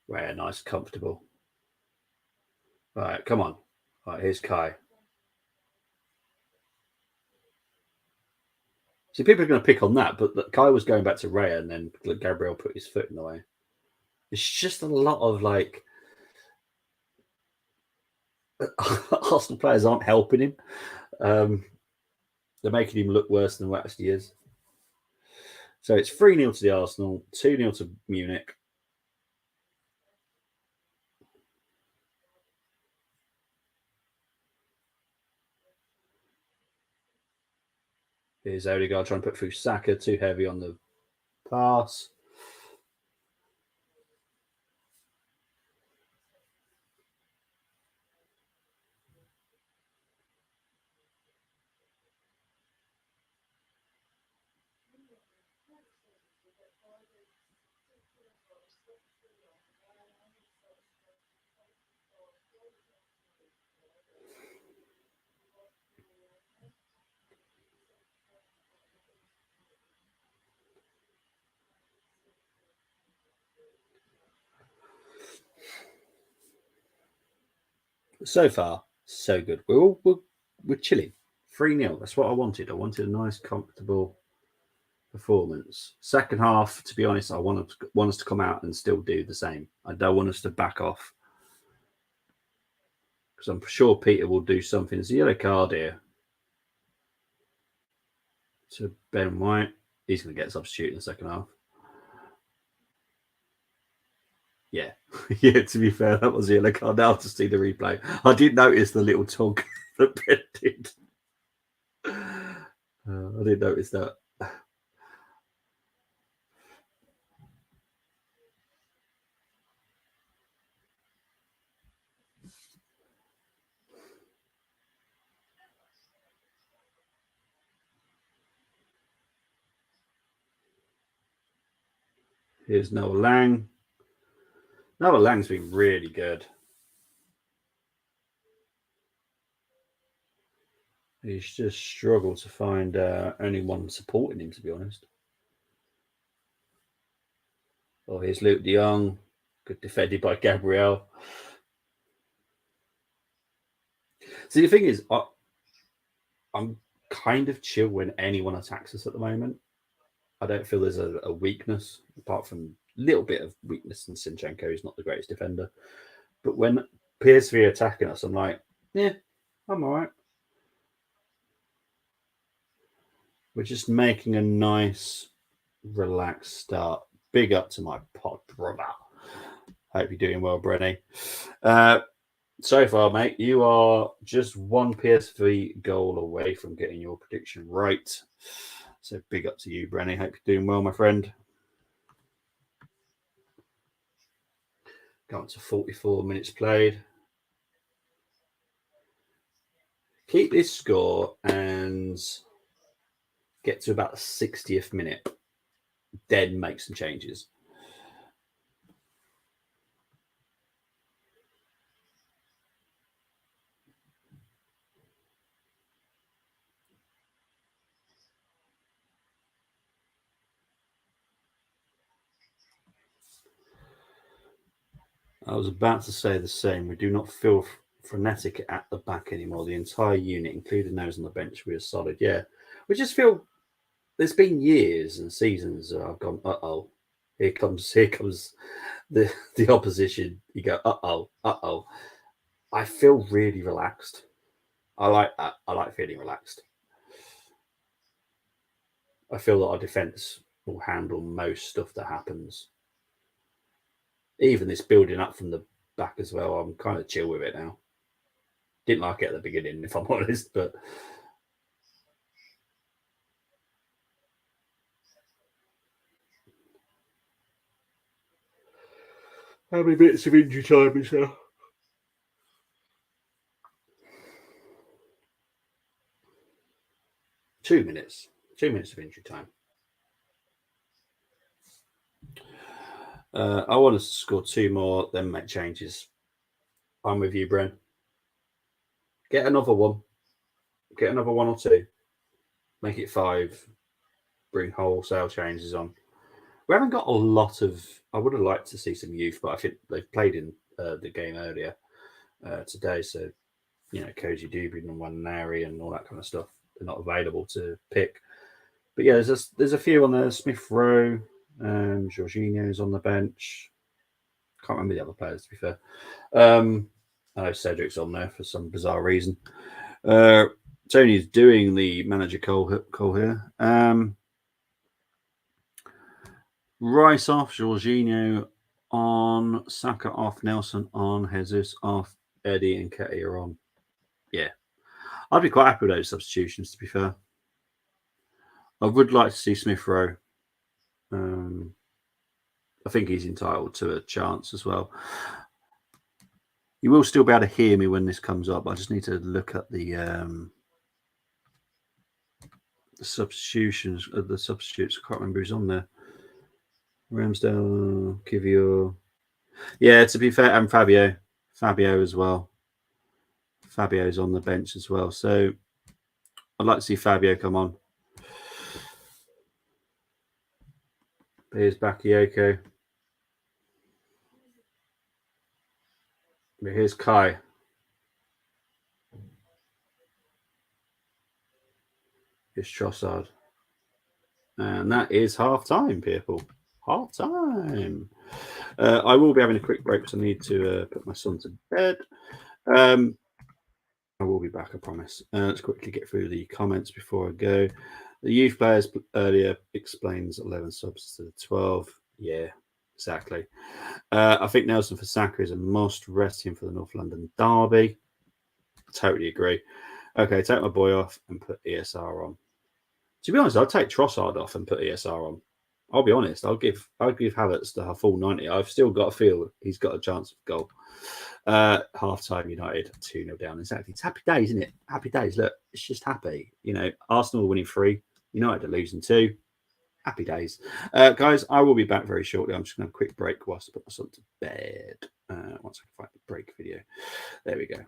Rare, nice, comfortable. All right, come on. All right, here's Kai. See, people are going to pick on that, but Kai was going back to Raya, and then Gabriel put his foot in the way. It's just a lot of Arsenal players aren't helping him. They're making him look worse than what actually is. So it's 3-0 to the Arsenal, 2-0 to Munich. Here's Odegaard trying to put through Saka, too heavy on the pass. So far, so good. We're chilling. 3-0. That's what I wanted. I wanted a nice, comfortable performance. Second half, to be honest, I want us to come out and still do the same. I don't want us to back off because I'm sure Peter will do something. There's a yellow card here to Ben White. He's going to get substituted in the second half. Yeah, yeah. To be fair, that was a yellow card. Now to see the replay, I did notice the little tug that Ben did. I did notice that. Here's Noah Lang. Noah Lang's been really good. He's just struggled to find anyone supporting him, to be honest. Oh, here's Luke de Jong. Good defended by Gabriel. See, the thing is, I'm kind of chill when anyone attacks us at the moment. I don't feel there's a weakness, apart from a little bit of weakness in Sinchenko, who's not the greatest defender. But when PSV are attacking us, I'm like, yeah, I'm all right. We're just making a nice, relaxed start. Big up to my pod brother. Hope you're doing well, Brenny. So far, mate, you are just one PSV goal away from getting your prediction right. So big up to you, Brenny. Hope you're doing well, my friend. Going to 44 minutes played. Keep this score and get to about the 60th minute. Then make some changes. I was about to say the same. We do not feel frenetic at the back anymore. The entire unit, including those on the bench, we are solid. Yeah, we just feel there's been years and seasons that I've gone, uh-oh, here comes the opposition. You go, uh-oh. I feel really relaxed. I like that. I like feeling relaxed. I feel that our defence will handle most stuff that happens. Even this building up from the back as well, I'm kind of chill with it now. Didn't like it at the beginning, if I'm honest, but how many minutes of injury time is there? 2 minutes. 2 minutes of injury time. I want us to score 2 more, then make changes. I'm with you, Bren. Get another one. Get another 1 or 2. Make it 5. Bring wholesale changes on. We haven't got a lot of. I would have liked to see some youth, but I think they've played in the game earlier today. So, Koji Dubin and Wanari and all that kind of stuff. They're not available to pick. But yeah, there's a few on there. Smith Rowe, Jorginho's on the bench. Can't remember the other players, to be fair. I know Cedric's on there for some bizarre reason. Tony's doing the manager call here. Rice off, Jorginho on, Saka off, Nelson on, Jesus off, Eddie and Ketty are on. Yeah. I'd be quite happy with those substitutions, to be fair. I would like to see Smith Rowe. I think he's entitled to a chance as well. You will still be able to hear me when this comes up. I just need to look at the substitutions. The substitutes. I can't remember who's on there. Ramsdale, Kivior. Yeah, to be fair, and Fabio as well. Fabio's on the bench as well. So I'd like to see Fabio come on. Here's Bakayoko. Here's Kai. Here's Trossard. And that is half time, people. Half time. I will be having a quick break because I need to put my son to bed. I will be back, I promise. Let's quickly get through the comments before I go. The youth players earlier explains 11 subs to the 12. Yeah, exactly. I think Nelson for Saka is a must. Rest him for the North London derby. Totally agree. Okay, take my boy off and put ESR on. To be honest, I'll take Trossard off and put ESR on. I'll be honest. I'll give Havertz the full 90. I've still got to feel he's got a chance of goal. Half-time United 2-0 down. Exactly. It's happy days, isn't it? Happy days. Look, it's just happy. Arsenal winning 3. United are losing 2. Happy days. Guys, I will be back very shortly. I'm just going to have a quick break whilst I put my son to bed. Once I can find the break video. There we go.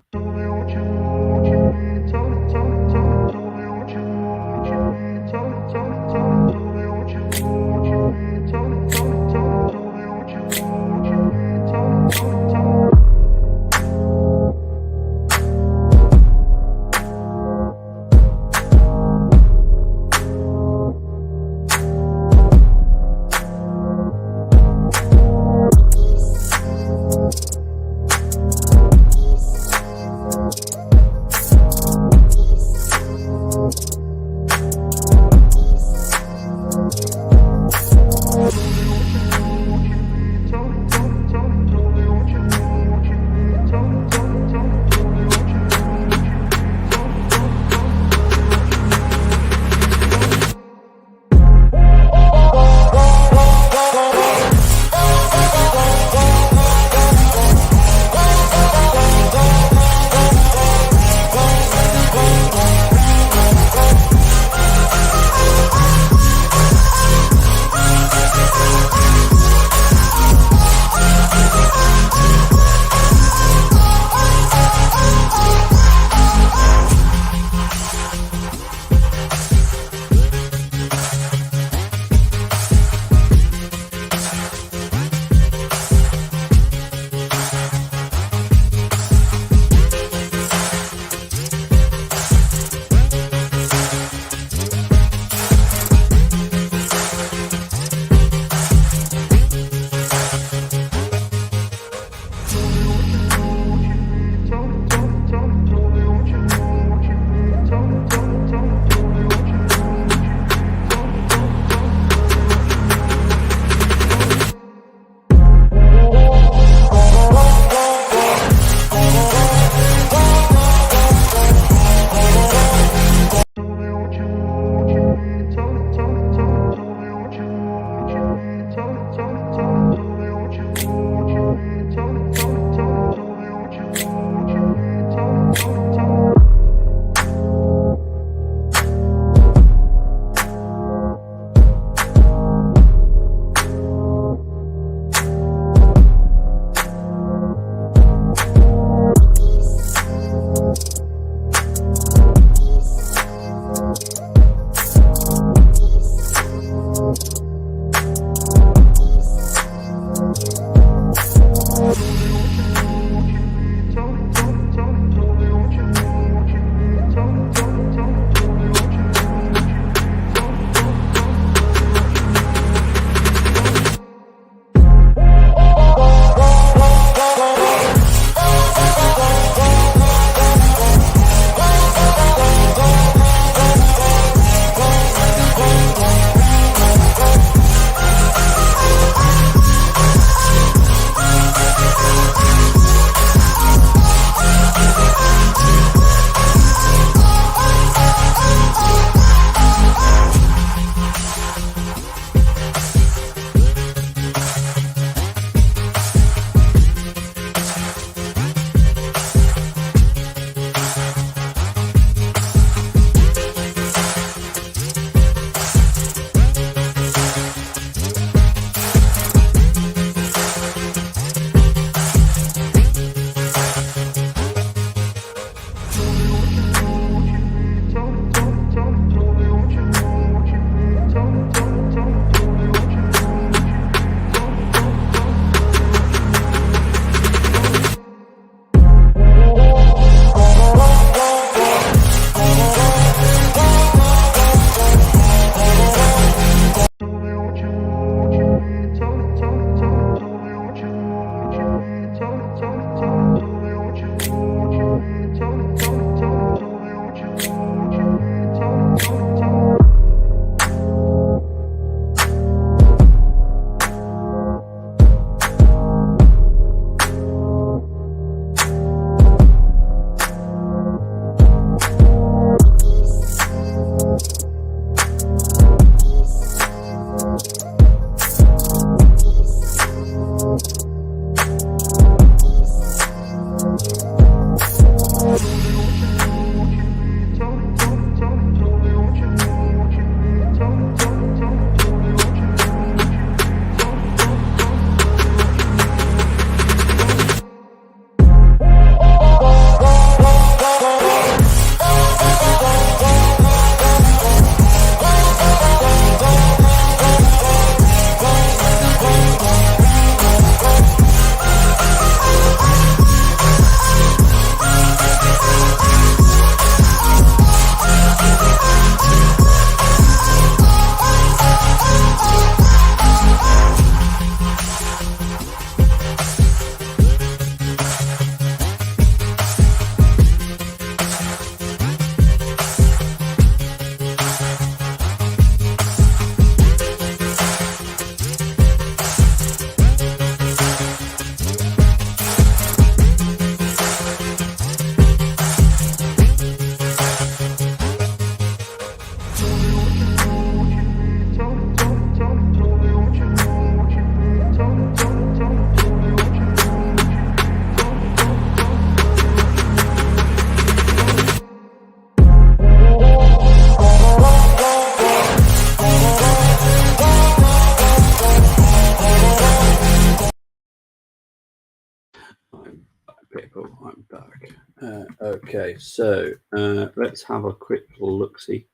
Okay, so let's have a quick look-see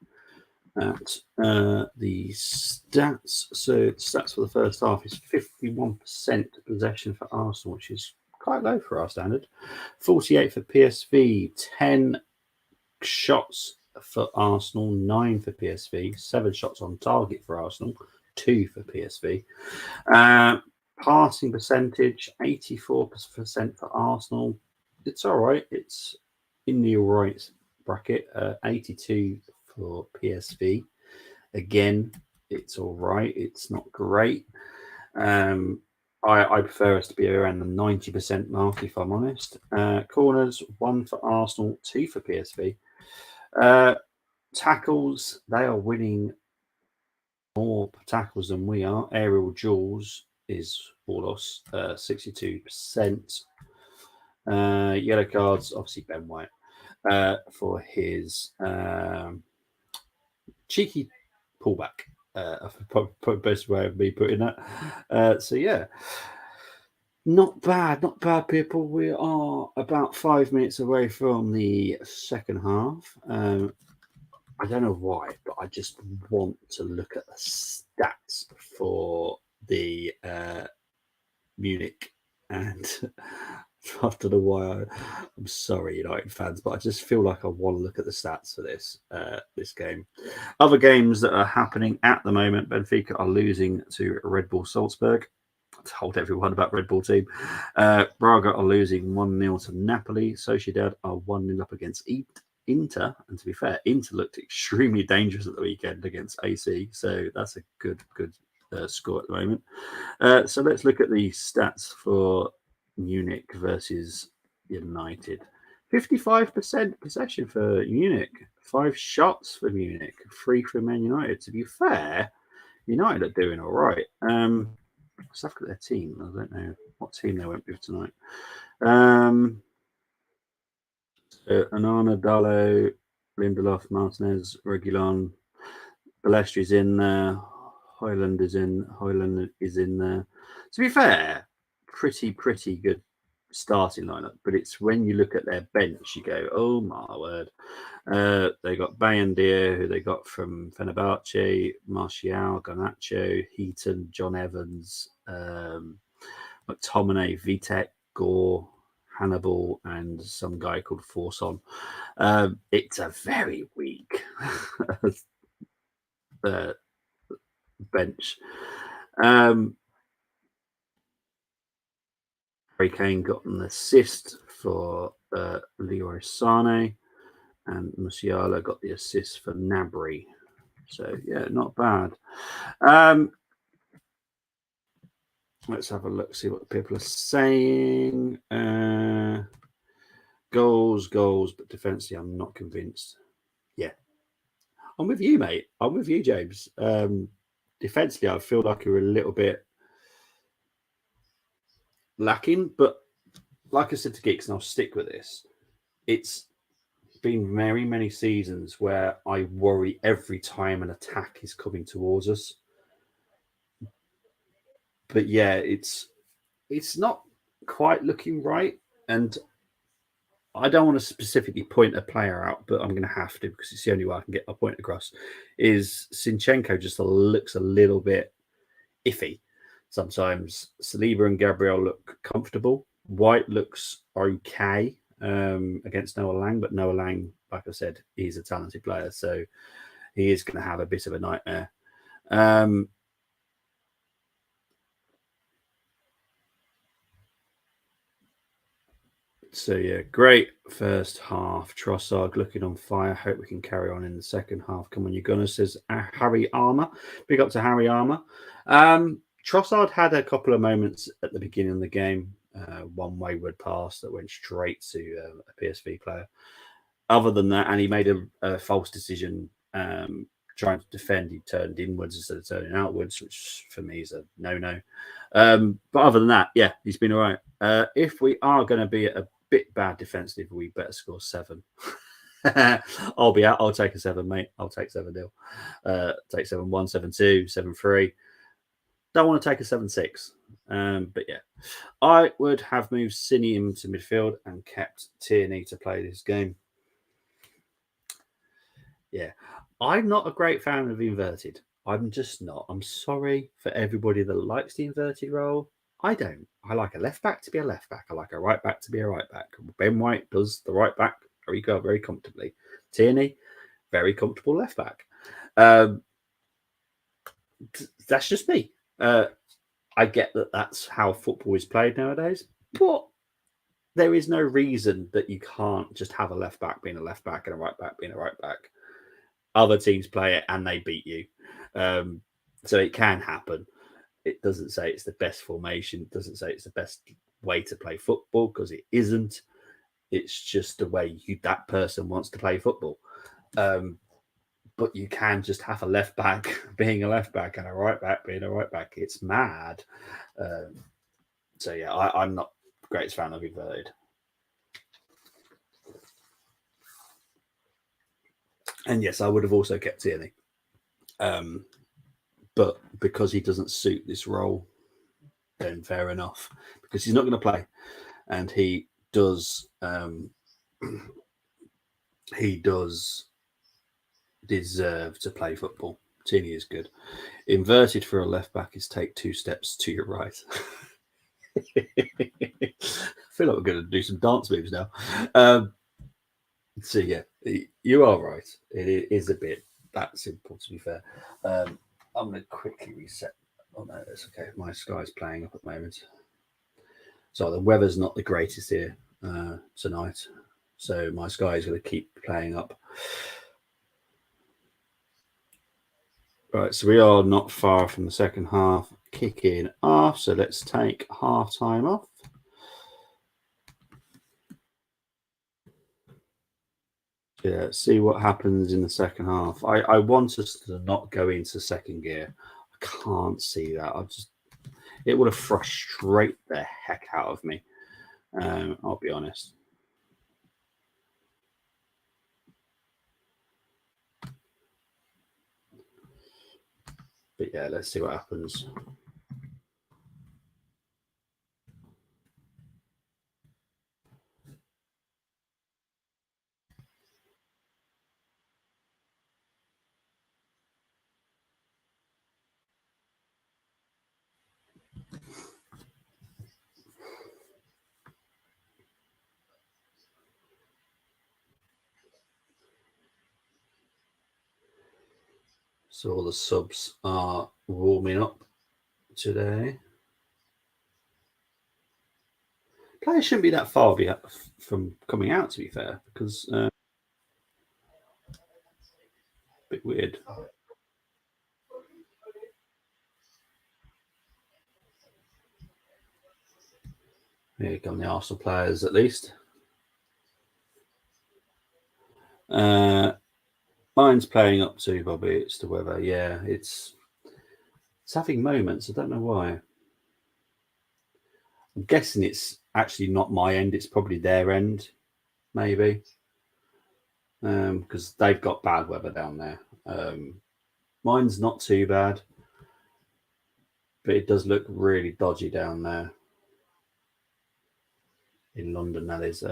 at the stats. So stats for the first half is 51% possession for Arsenal, which is quite low for our standard. 48 for PSV, 10 shots for Arsenal, 9 for PSV, 7 shots on target for Arsenal, 2 for PSV. Passing percentage, 84% for Arsenal. It's all right. It's in the all right bracket. 82 for PSV. Again, it's all right. It's not great. I prefer us to be around the 90% mark, if I'm honest. Corners, 1 for Arsenal, 2 for PSV. Tackles, they are winning more tackles than we are. Aerial duels is all us, 62%. Yellow cards, obviously Ben White, for his cheeky pullback. Probably best way of me putting that. So yeah, not bad, people. We are about 5 minutes away from the second half. I don't know why, but I just want to look at the stats for the Munich, and I don't know why. I'm sorry, United fans, but I just feel like I want to look at the stats for this game. Other games that are happening at the moment: Benfica are losing to Red Bull Salzburg. I told everyone about Red Bull team. Braga are losing 1-0 to Napoli. Sociedad are 1-0 up against Inter, and to be fair, Inter looked extremely dangerous at the weekend against AC, so that's a good score at the moment. So let's look at the stats for Munich versus United. 55% possession for Munich, 5 shots for Munich, 3 for Man United. To be fair, United are doing all right. Let's have a look at their team. I don't know what team they went with tonight. Anana, Dallo, Lindelof, Martinez, Reguilon, Balestri's in there. Hoyland is in there. To be fair, pretty good starting lineup. But it's when you look at their bench, you go, oh my word. They got Bayandir, who they got from Fenerbahce, Martial, Garnacho, Heaton, John Evans, McTominay, Vitek, Gore, Hannibal, and some guy called Forson. It's a very weak bench. Harry Kane got an assist for Leroy Sane, and Musiala got the assist for Gnabry. So yeah, not bad. Let's have a look, see what people are saying. Goals, but defensively, I'm not convinced. Yeah, I'm with you, mate. I'm with you, James. Defensively, I feel like we're a little bit lacking, but like I said to Geeks, and I'll stick with this, it's been very many seasons where I worry every time an attack is coming towards us. But yeah, it's not quite looking right, and I don't want to specifically point a player out, but I'm going to have to because it's the only way I can get my point across. Is Zinchenko just looks a little bit iffy sometimes. Saliba and Gabriel look comfortable. White looks okay against Noah Lang, but Noah Lang, like I said, he's a talented player, so he is going to have a bit of a nightmare. So yeah, great first half. Trossard looking on fire. Hope we can carry on in the second half. Come on, you Gunners, says Harry Armour. Big up to Harry Armour. Trossard had a couple of moments at the beginning of the game. One wayward pass that went straight to a PSV player. Other than that, and he made a false decision trying to defend. He turned inwards instead of turning outwards, which for me is a no-no. But other than that, yeah, he's been all right. If we are going to be a bit bad defensively, we better score 7. I'll be out. I'll take a 7, mate. I'll take 7-0. Take 7-1, 7-2, 7-3. Don't want to take a 7-6. But yeah, I would have moved Sinium to midfield and kept Tierney to play this game. Yeah, I'm not a great fan of inverted. I'm just not. I'm sorry for everybody that likes the inverted role. I don't. I like a left back to be a left back. I like a right back to be a right back. Ben White does the right back very comfortably. Tierney, very comfortable left back. That's just me. I get that that's how football is played nowadays, but there is no reason that you can't just have a left back being a left back and a right back being a right back. Other teams play it and they beat you. So it can happen. It doesn't say it's the best formation. It doesn't say it's the best way to play football because it isn't. It's just the way that person wants to play football. But you can just have a left back being a left back and a right back being a right back. It's mad. So yeah, I'm not the greatest fan of inverted. And yes, I would have also kept Tierney. But because he doesn't suit this role, then fair enough. Because he's not going to play. And he does deserve to play football. Tierney is good. Inverted for a left back is take 2 steps to your right. I feel like we're going to do some dance moves now. So yeah, you are right. It is a bit that simple, to be fair. I'm going to quickly reset. Oh no, that's okay. My Sky's playing up at the moment. So the weather's not the greatest here tonight. So my Sky is going to keep playing up. Right, so we are not far from the second half kicking off. So let's take half time off. Yeah, see what happens in the second half. I want us to not go into second gear. I can't see that. It would have frustrated the heck out of me. I'll be honest. But yeah, let's see what happens. So all the subs are warming up today. Players shouldn't be that far from coming out, to be fair, because a bit weird. Here come the Arsenal players, at least. Mine's playing up too, Bobby. It's the weather. Yeah, it's having moments. I don't know why. I'm guessing it's actually not my end. It's probably their end, maybe, because they've got bad weather down there. Mine's not too bad, but it does look really dodgy down there in London. That is.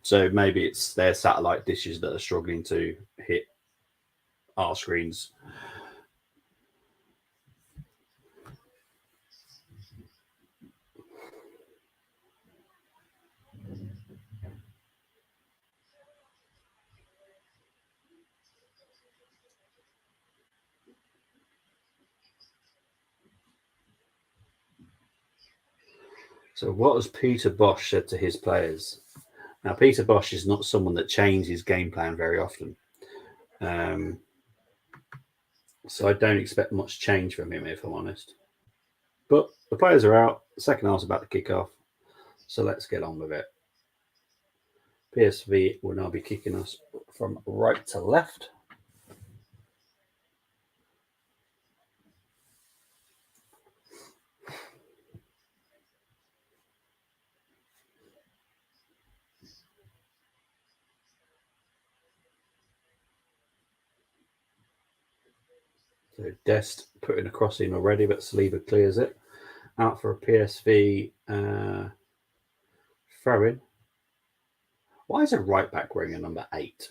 So maybe it's their satellite dishes that are struggling to hit our screens. So what has Peter Bosch said to his players? Now, Peter Bosch is not someone that changes his game plan very often. So I don't expect much change from him, if I'm honest. But the players are out. The second half's about to kick off. So let's get on with it. PSV will now be kicking us from right to left. So Dest putting a cross in already, but Saliba clears it. out for a PSV throw-in. Why is a right back wearing a number 8?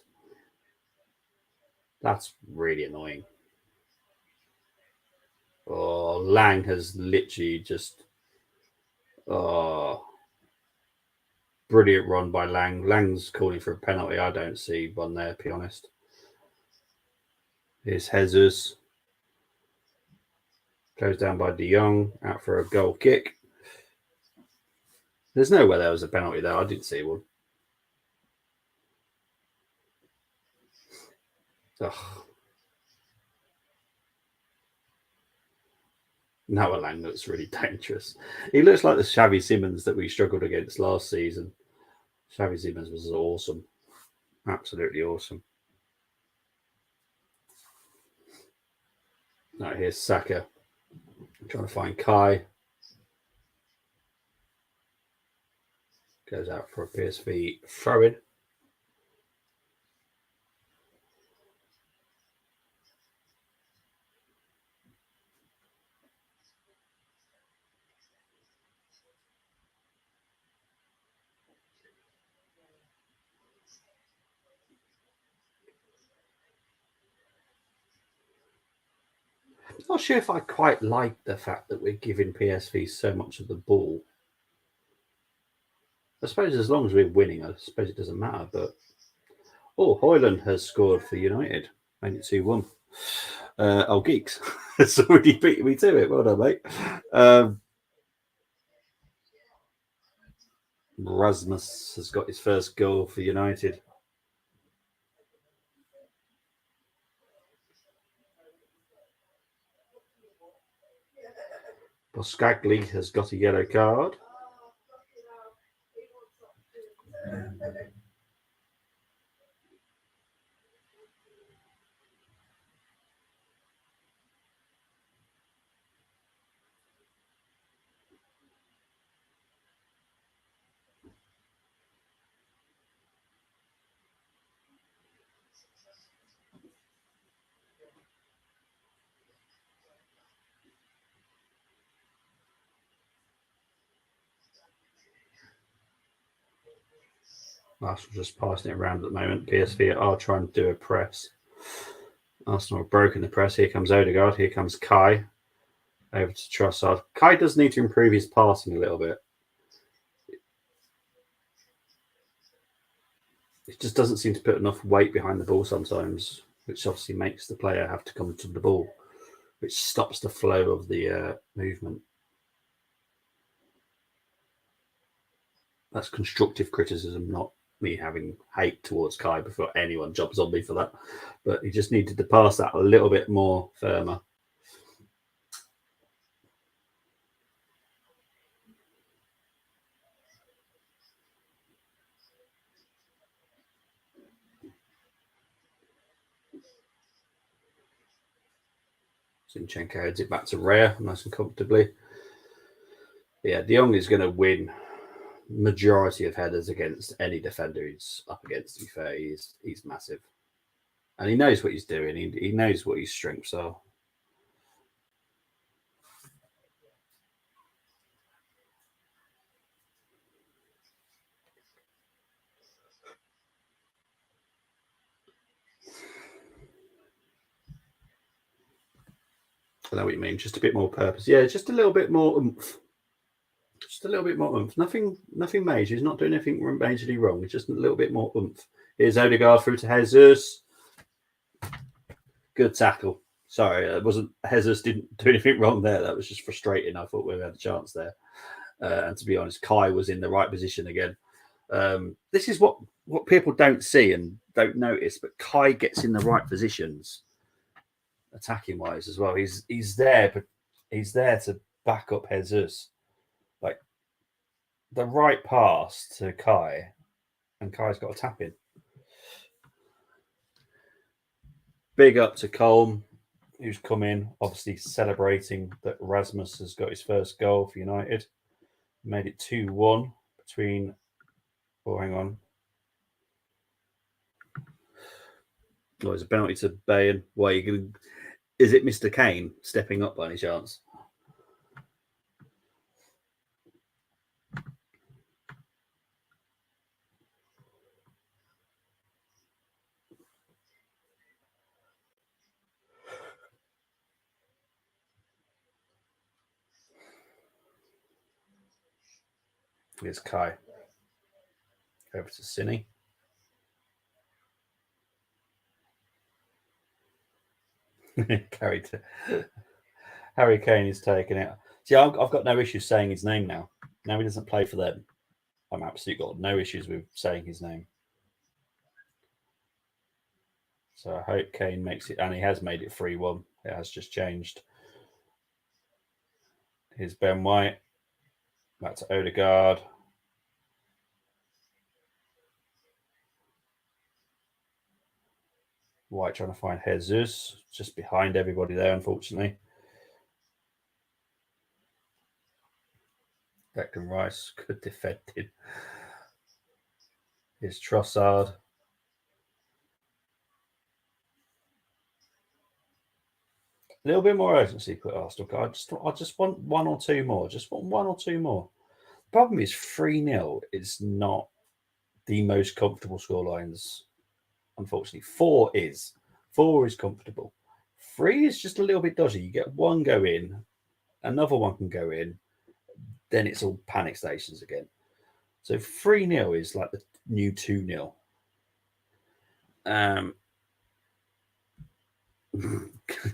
That's really annoying. Oh, Lang has literally just... Oh, brilliant run by Lang. Lang's calling for a penalty. I don't see one there, to be honest. Here's Jesus. Goes down by De Jong, out for a goal kick. There's no way there was a penalty there. I didn't see one. Ugh. Noah Lang looks really dangerous. He looks like the Xavi Simons that we struggled against last season. Xavi Simons was awesome. Absolutely awesome. Right, here's Saka. Trying to find Kai. Goes out for a PSV throw-in. Not sure if I quite like the fact that we're giving PSV so much of the ball. I suppose as long as we're winning, I suppose it doesn't matter. But Højlund has scored for United, made it 2-1. Geeks, it's already beat me to it. Well done, mate. Rasmus has got his first goal for United. Boskagli has got a yellow card. Arsenal just passing it around at the moment. PSV are trying to do a press. Arsenal have broken the press. Here comes Odegaard. Here comes Kai. Over to Trossard. Kai does need to improve his passing a little bit. It just doesn't seem to put enough weight behind the ball sometimes, which obviously makes the player have to come to the ball, which stops the flow of the movement. That's constructive criticism, not me having hate towards Kai before anyone jumps on me for that. But he just needed to pass that a little bit more firmer. Zinchenko heads it back to Raya nice and comfortably. Yeah, De Jong is going to win majority of headers against any defender he's up against. To be fair, he's massive, and he knows what he's doing. He knows what his strengths are. I know what you mean. Just a bit more purpose. Yeah, just a little bit more oomph. Just a little bit more oomph. Nothing major. He's not doing anything majorly wrong. It's just a little bit more oomph. Here's Odegaard through to Jesus. Good tackle. Sorry, it wasn't. Jesus didn't do anything wrong there. That was just frustrating. I thought we had a chance there. And to be honest, Kai was in the right position again. This is what people don't see and don't notice, but Kai gets in the right positions, attacking wise as well. He's there, but he's there to back up Jesus. Like the right pass to Kai, and Kai's got a tap in. Big up to Colm, who's come in, obviously celebrating that Rasmus has got his first goal for United. Made it 2-1 between. Oh, hang on. Oh, there's a penalty to Bayern. Why are you going? Is it Mr. Kane stepping up by any chance? Here's Kai. Over to Cine. Harry Kane is taking it. See, I've got no issues saying his name now. Now he doesn't play for them. I'm absolutely got no issues with saying his name. So I hope Kane makes it, and he has made it 3-1. It has just changed. Here's Ben White. Back to Odegaard. White trying to find Jesus. Just behind everybody there, unfortunately. Declan Rice, good defended. Here's Trossard. A little bit more urgency put Arsenal. I just want one or two more. Just want one or two more. The problem is 3-0 is not the most comfortable scorelines, unfortunately. 4 is. 4 is comfortable. 3 is just a little bit dodgy. You get one go in, another one can go in, then it's all panic stations again. So 3-0 is like the new 2-0.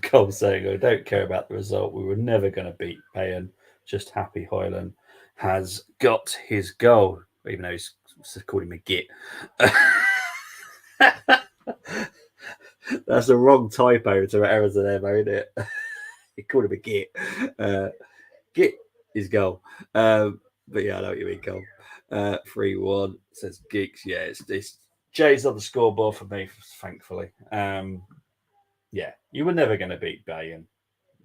Cole saying, I don't care about the result. We were never going to beat Bayern. Just happy Hoyland has got his goal, even though he's called him a git. That's the wrong typo to errors there, isn't it? He called him a git. Git is goal. But yeah, I know what you mean, Cole. 3-1 says Geeks. Yeah, it's Jay's on the scoreboard for me, thankfully. Yeah, you were never going to beat Bayern,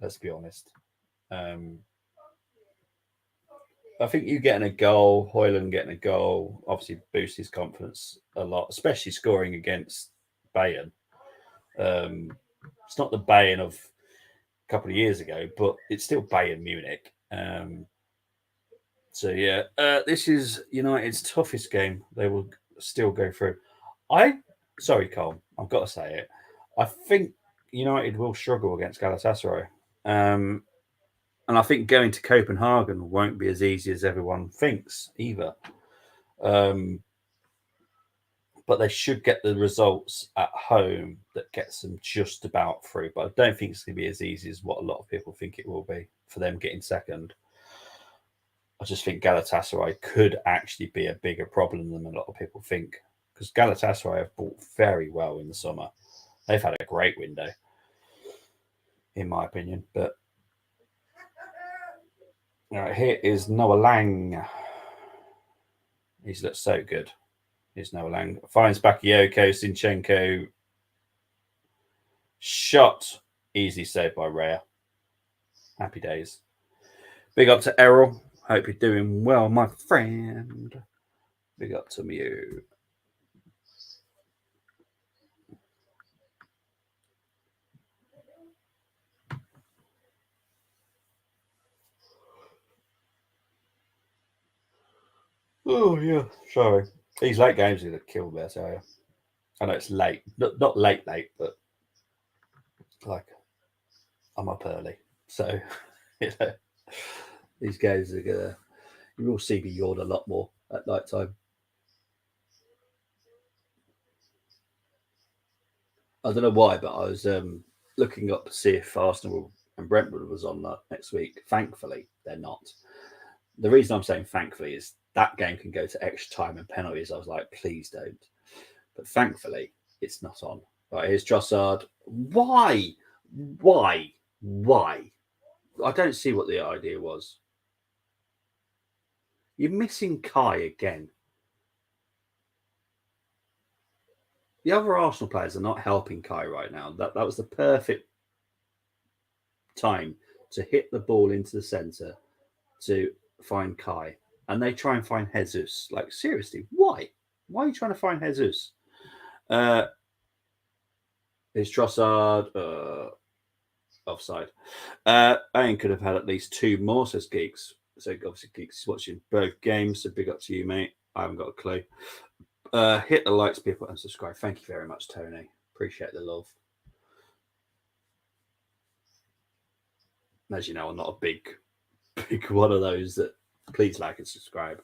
let's be honest. I think you getting a goal, Hoyland getting a goal, obviously boosts his confidence a lot, especially scoring against Bayern. It's not the Bayern of a couple of years ago, but it's still Bayern Munich. So yeah, this is United's toughest game. They will still go through. Sorry, Cole, I've got to say it. I think United will struggle against Galatasaray. And I think going to Copenhagen won't be as easy as everyone thinks either. But they should get the results at home that gets them just about through. But I don't think it's going to be as easy as what a lot of people think it will be for them getting second. I just think Galatasaray could actually be a bigger problem than a lot of people think. Because Galatasaray have bought very well in the summer. They've had a great window, in my opinion. But all right, here is Noah Lang. He's looked so good. Here's Noah Lang. Finds Bakayoko, Zinchenko. Shot. Easy saved by Raya. Happy days. Big up to Errol. Hope you're doing well, my friend. Big up to you. Oh, yeah. Sorry. These late games are going to kill me, I tell you. I know it's late. Not late, but like I'm up early. So, these games are going to... You will see me yawn a lot more at night time. I don't know why, but I was looking up to see if Arsenal and Brentford was on that next week. Thankfully, they're not. The reason I'm saying thankfully is that game can go to extra time and penalties. I was like, please don't. But thankfully, it's not on. Right, here's Trossard. Why? I don't see what the idea was. You're missing Kai again. The other Arsenal players are not helping Kai right now. That was the perfect time to hit the ball into the centre to find Kai. And they try and find Jesus. Like, seriously, why? Why are you trying to find Jesus? Is Trossard offside? Owen could have had at least 2 more, says Geeks. So obviously Geeks is watching both games. So big up to you, mate. I haven't got a clue. Hit the likes, people, and subscribe. Thank you very much, Tony. Appreciate the love. As you know, I'm not a big one of those that please like and subscribe.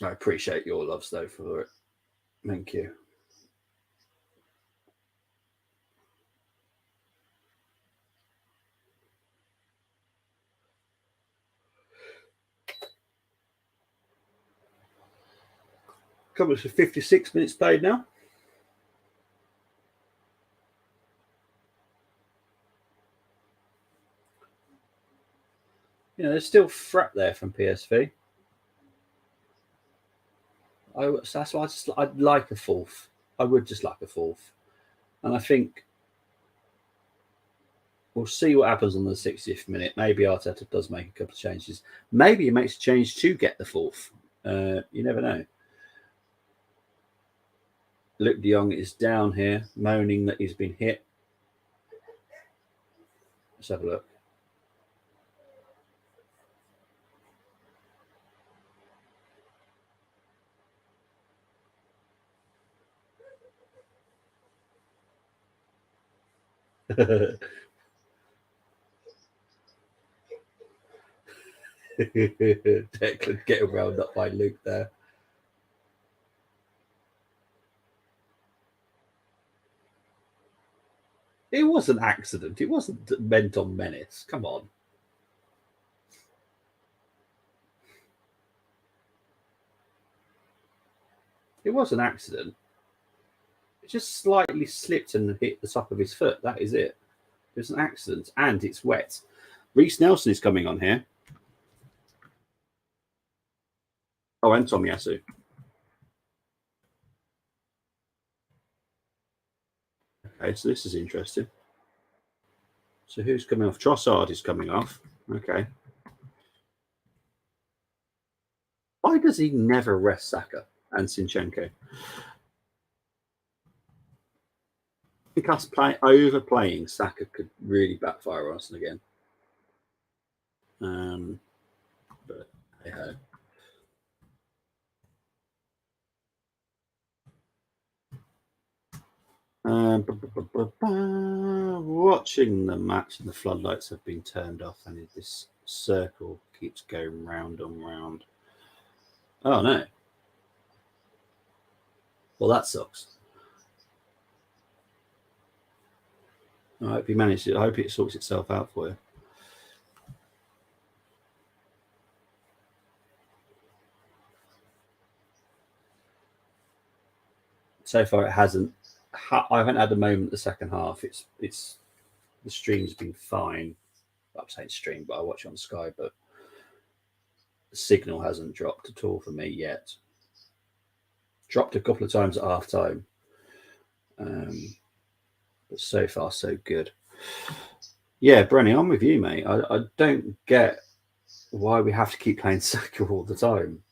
I appreciate your loves though for it. Thank you. Coming to 56 minutes played now. You know, there's still threat there from PSV. That's why I'd like a fourth. I would just like a fourth. And I think we'll see what happens on the 60th minute. Maybe Arteta does make a couple of changes. Maybe he makes a change to get the fourth. You never know. Luke de Jong is down here, moaning that he's been hit. Let's have a look. Declan getting round up by Luke there. It was an accident. It wasn't meant on menace. Come on. It was an accident. It just slightly slipped and hit the top of his foot. That is it. It was an accident, and it's wet. Reece Nelson is coming on here. Oh, and Tomiyasu. Okay, so this is interesting. So who's coming off? Trossard is coming off. Okay. Why does he never rest Saka and Zinchenko? I think us overplaying Saka could really backfire on us again. But hey ho. Watching the match, and the floodlights have been turned off, and this circle keeps going round and round. Oh no! Well, that sucks. I hope you managed it. I hope it sorts itself out for you. So far, it hasn't. I haven't had a moment the second half. It's the stream's been fine. I'm saying stream, but I watch it on Sky. But the signal hasn't dropped at all for me yet. Dropped a couple of times at half time. But so far, so good. Yeah, Brenny, I'm with you, mate. I don't get why we have to keep playing Saka all the time.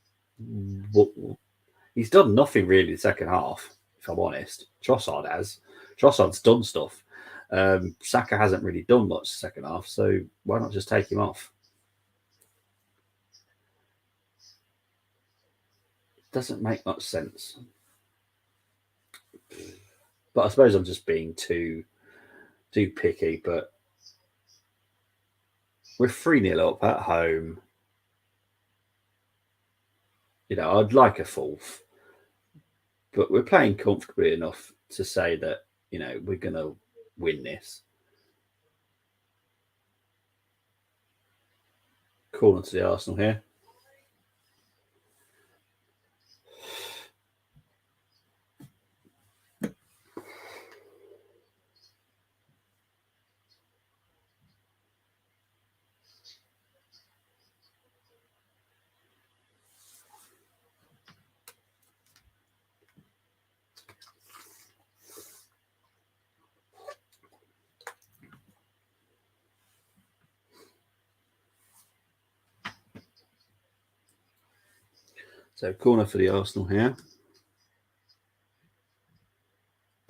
He's done nothing really the second half, if I'm honest. Trossard has. Trossard's done stuff. Saka hasn't really done much the second half, so why not just take him off? Doesn't make much sense. But I suppose I'm just being too picky. But we're 3-0 up at home. You know, I'd like a fourth, but we're playing comfortably enough to say that, you know, we're going to win this. Corner to the Arsenal here. So corner for the Arsenal here.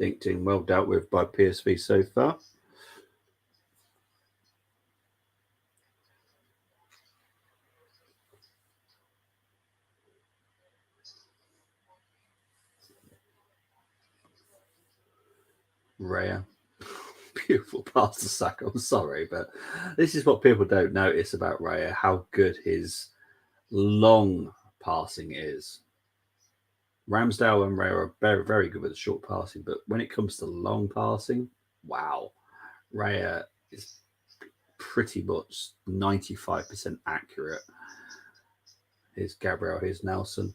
Dinked well dealt with by PSV so far. Raya. Beautiful pass to Saka. I'm sorry, but this is what people don't notice about Raya, how good his long passing is. Ramsdale and Raya are very, very good with the short passing, but when it comes to long passing, wow, Raya is pretty much 95% accurate. Here's Gabriel, here's Nelson.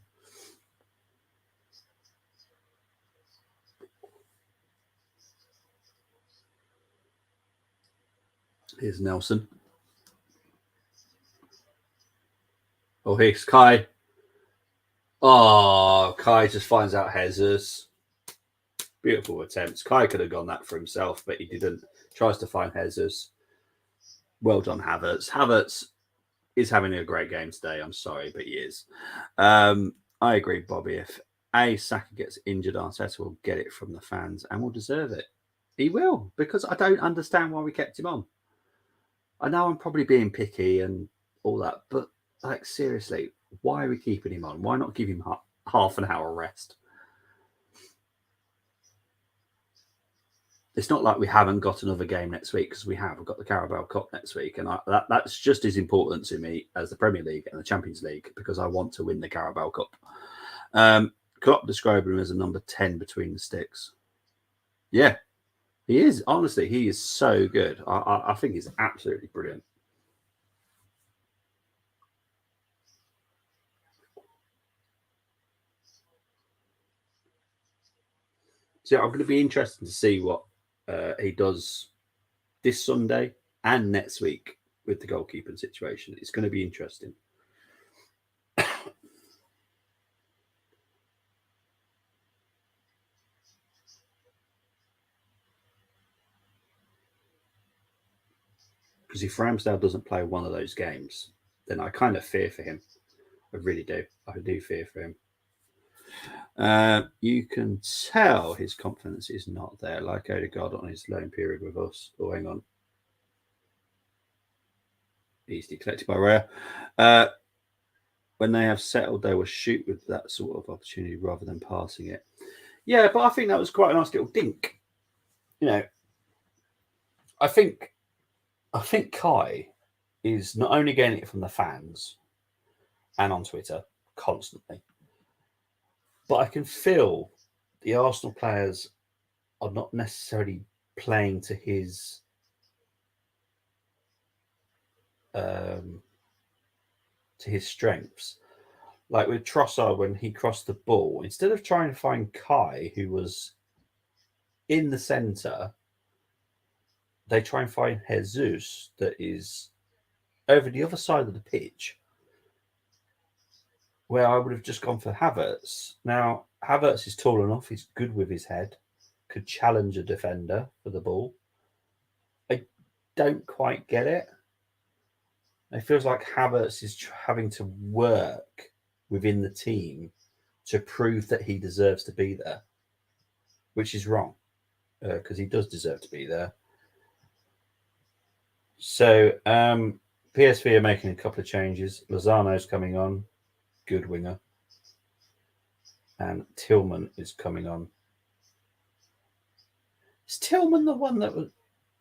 Here's Nelson. Oh, here's Kai. Oh, Kai just finds out Jesus. Beautiful attempts. Kai could have gone that for himself, but he didn't. Tries to find Jesus. Well done, Havertz. Havertz is having a great game today. I'm sorry, but he is. I agree, Bobby. If Saka gets injured, Arteta will get it from the fans and will deserve it. He will, because I don't understand why we kept him on. I know I'm probably being picky and all that, but like seriously, why are we keeping him on? Why not give him half an hour rest? It's not like we haven't got another game next week, because we have. We've got the Carabao Cup next week, and that's just as important to me as the Premier League and the Champions League, because I want to win the Carabao Cup. Klopp described him as a number 10 between the sticks. Yeah, he is. Honestly, he is so good. I think he's absolutely brilliant. So I'm going to be interested to see what he does this Sunday and next week with the goalkeeping situation. It's going to be interesting. Because if Ramsdale doesn't play one of those games, then I kind of fear for him. I really do. I do fear for him. You can tell his confidence is not there, like Odegaard on his loan period with us. Oh, hang on. Easily collected by Raya. When they have settled, they will shoot with that sort of opportunity rather than passing it. Yeah, but I think that was quite a nice little dink. You know, I think Kai is not only getting it from the fans and on Twitter constantly, but I can feel the Arsenal players are not necessarily playing to his strengths. Like with Trossard, when he crossed the ball, instead of trying to find Kai, who was in the centre, they try and find Jesus, that is over the other side of the pitch, where I would have just gone for Havertz. Now, Havertz is tall enough, he's good with his head, could challenge a defender for the ball. I don't quite get it. It feels like Havertz is having to work within the team to prove that he deserves to be there, which is wrong, because he does deserve to be there. So PSV are making a couple of changes. Lozano's coming on, good winger. And Tillman is coming on. Is Tillman the one that was...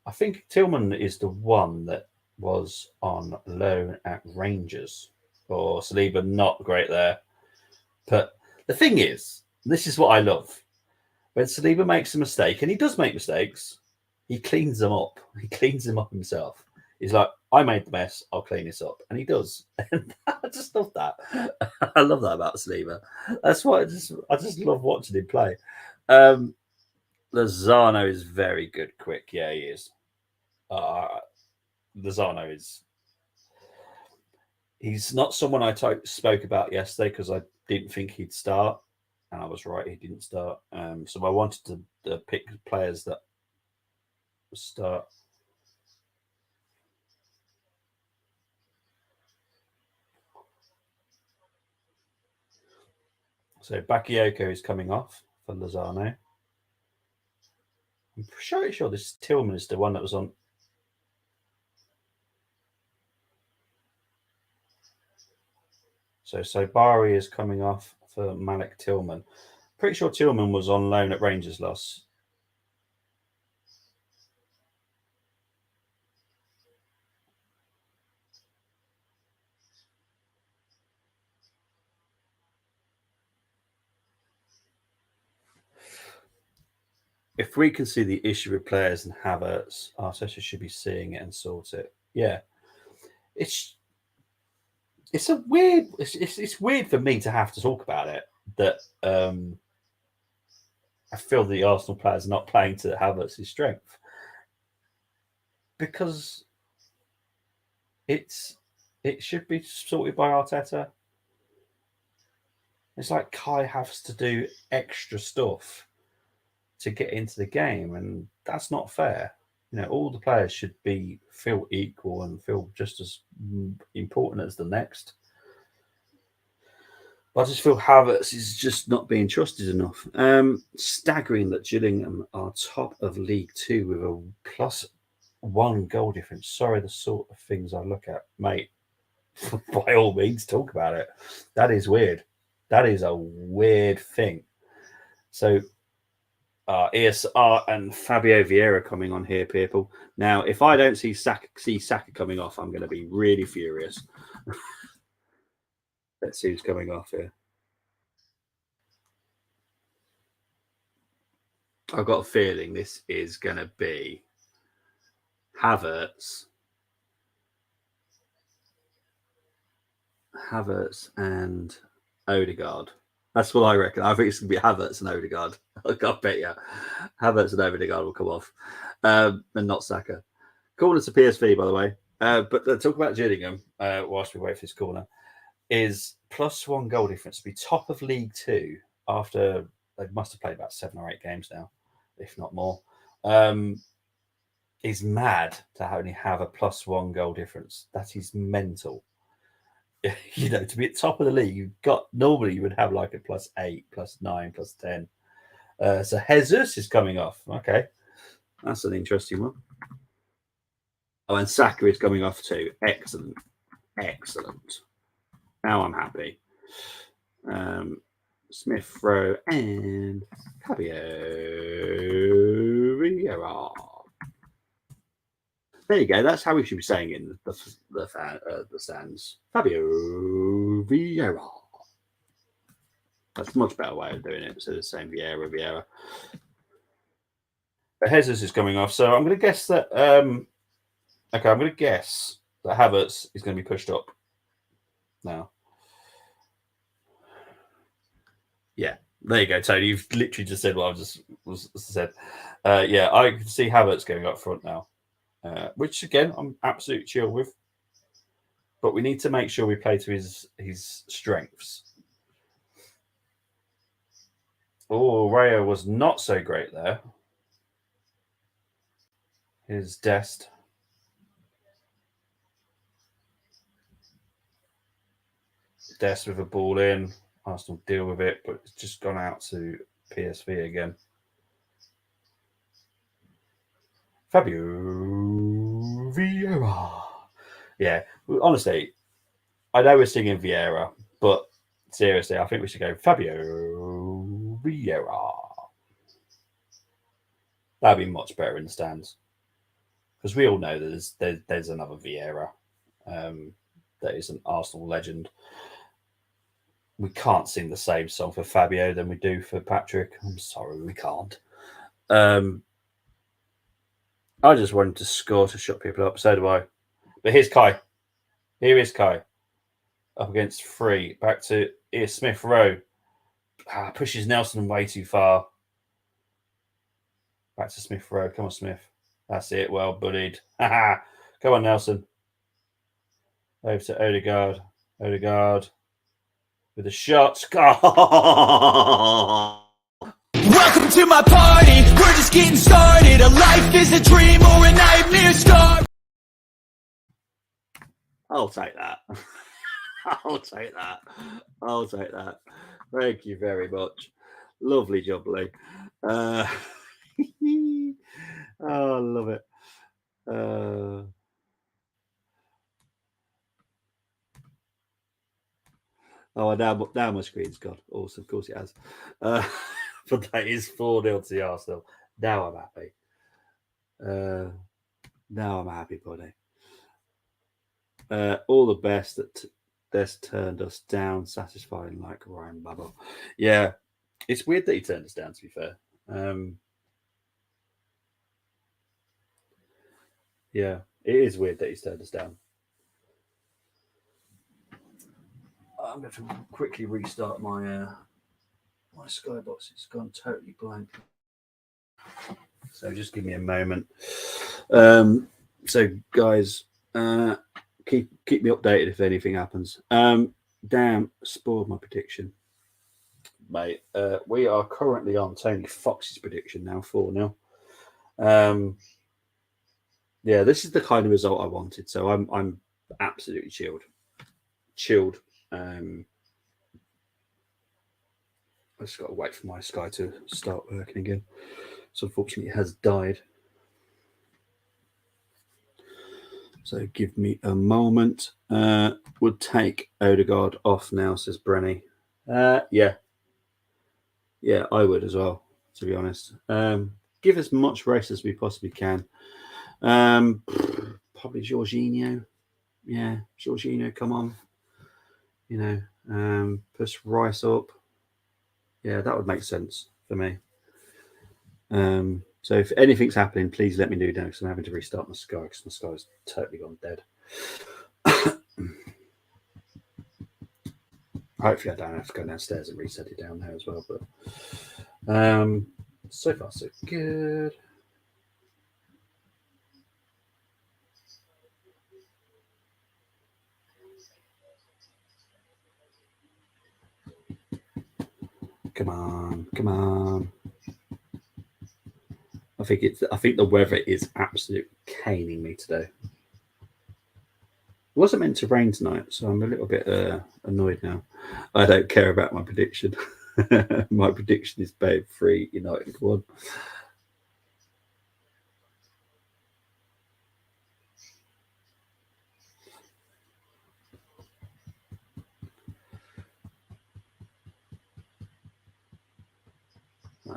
I think Tillman is the one that was on loan at Rangers. Or Saliba, not great there. But the thing is, this is what I love. When Saliba makes a mistake, and he does make mistakes, he cleans them up. He cleans them up himself. He's like, I made the mess, I'll clean this up. And he does. And I just love that. I love that about Saliba. That's why I just love watching him play. Lozano is very good quick. Yeah, he is. Lozano is... He's not someone I spoke about yesterday because I didn't think he'd start. And I was right, he didn't start. So I wanted to pick players that start. So Bakayoko is coming off for Lozano. I'm sure this Tillman is the one that was on. So Bari is coming off for Malik Tillman. Pretty sure Tillman was on loan at Rangers last. if we can see the issue with players and Havertz, Arteta should be seeing it and sort it. Yeah, it's a weird. It's weird for me to have to talk about it. That I feel the Arsenal players are not playing to Havertz's strength because it should be sorted by Arteta. It's like Kai has to do extra stuff to get into the game, and that's not fair. You know, all the players should feel equal and feel just as important as the next. But I just feel Havertz is just not being trusted enough. Staggering that Gillingham are top of League Two with a +1 goal difference. Sorry, the sort of things I look at, mate. By all means, talk about it. That is weird. That is a weird thing. So, ESR and Fabio Vieira coming on here, people. Now, if I don't see Saka coming off, I'm going to be really furious. Let's see who's coming off here. I've got a feeling this is going to be Havertz and Odegaard. That's what I reckon. I think it's going to be Havertz and Odegaard. I bet you. Havertz and Odegaard will come off, and not Saka. Corner to PSV, by the way. But talk about Gillingham whilst we wait for this corner. Is +1 goal difference to be top of League Two after they must have played about 7 or 8 games now, if not more. Is mad to only have a +1 goal difference. That is mental. You know, to be at top of the league, normally you would have like a +8, +9, +10. So Jesus is coming off. Okay, that's an interesting one. Oh, and Saka is coming off too. Excellent. Now I'm happy. Smith Rowe and Fabio Vieira. There you go. That's how we should be saying it in the stands. Fabio Vieira. That's a much better way of doing it. So the same Vieira. But Jesus is coming off. So I'm going to guess that. I'm going to guess that Havertz is going to be pushed up now. Yeah, there you go, Tony. You've literally just said what I just said. Yeah, I can see Havertz going up front now, which again I'm absolutely chill with. But we need to make sure we play to his strengths. Oh, Rayo was not so great there. Here's Dest. Dest with a ball in. Arsenal deal with it, but it's just gone out to PSV again. Fabio Vieira. Yeah, honestly, I know we're singing Vieira, but seriously, I think we should go Fabio Vieira. That'd be much better in the stands. Because we all know that there's another Vieira that is an Arsenal legend. We can't sing the same song for Fabio than we do for Patrick. I'm sorry, we can't. I just wanted to score to shut people up. So do I. But here's Kai. Here is Kai. Up against 3. Back to Smith Rowe. Pushes Nelson way too far. Back to Smith Rowe. Come on, Smith. That's it. Well buddied. Come on, Nelson. Over to Odegaard. Odegaard. With a shot. Welcome to my party, we're just getting started. A life is a dream or a nightmare scar. I'll take that. I'll take that. Thank you very much. Lovely jubbly. Oh, I love it. Now my screen's gone. Awesome. Of course it has. But that is 4-0 to the Arsenal. Now I'm happy. Now I'm happy, buddy. All the best that this turned us down, satisfying like Ryan Babel. Yeah, it's weird that he turned us down, to be fair. Yeah, it is weird that he's turned us down. I'm going to quickly restart my my Skybox. It's gone totally blank. So just give me a moment. So guys, keep me updated if anything happens. Damn, spoiled my prediction, mate. We are currently on Tony Fox's prediction now, 4-0. Yeah, this is the kind of result I wanted. So I'm absolutely chilled. I just got to wait for my Sky to start working again. So unfortunately, it has died. So give me a moment. Would take Odegaard off now, says Brenny. Yeah, I would as well, to be honest. Give as much race as we possibly can. Probably Jorginho. Yeah, Jorginho, come on. You know, push Rice up. Yeah, that would make sense for me. So if anything's happening, please let me know because I'm having to restart my Sky because my Sky's totally gone dead. Hopefully I don't have to go downstairs and reset it down there as well. But so far so good. Come on. I think the weather is absolutely caning me today. It wasn't meant to rain tonight, so I'm a little bit annoyed now. I don't care about my prediction. My prediction is Babe 3, United 1.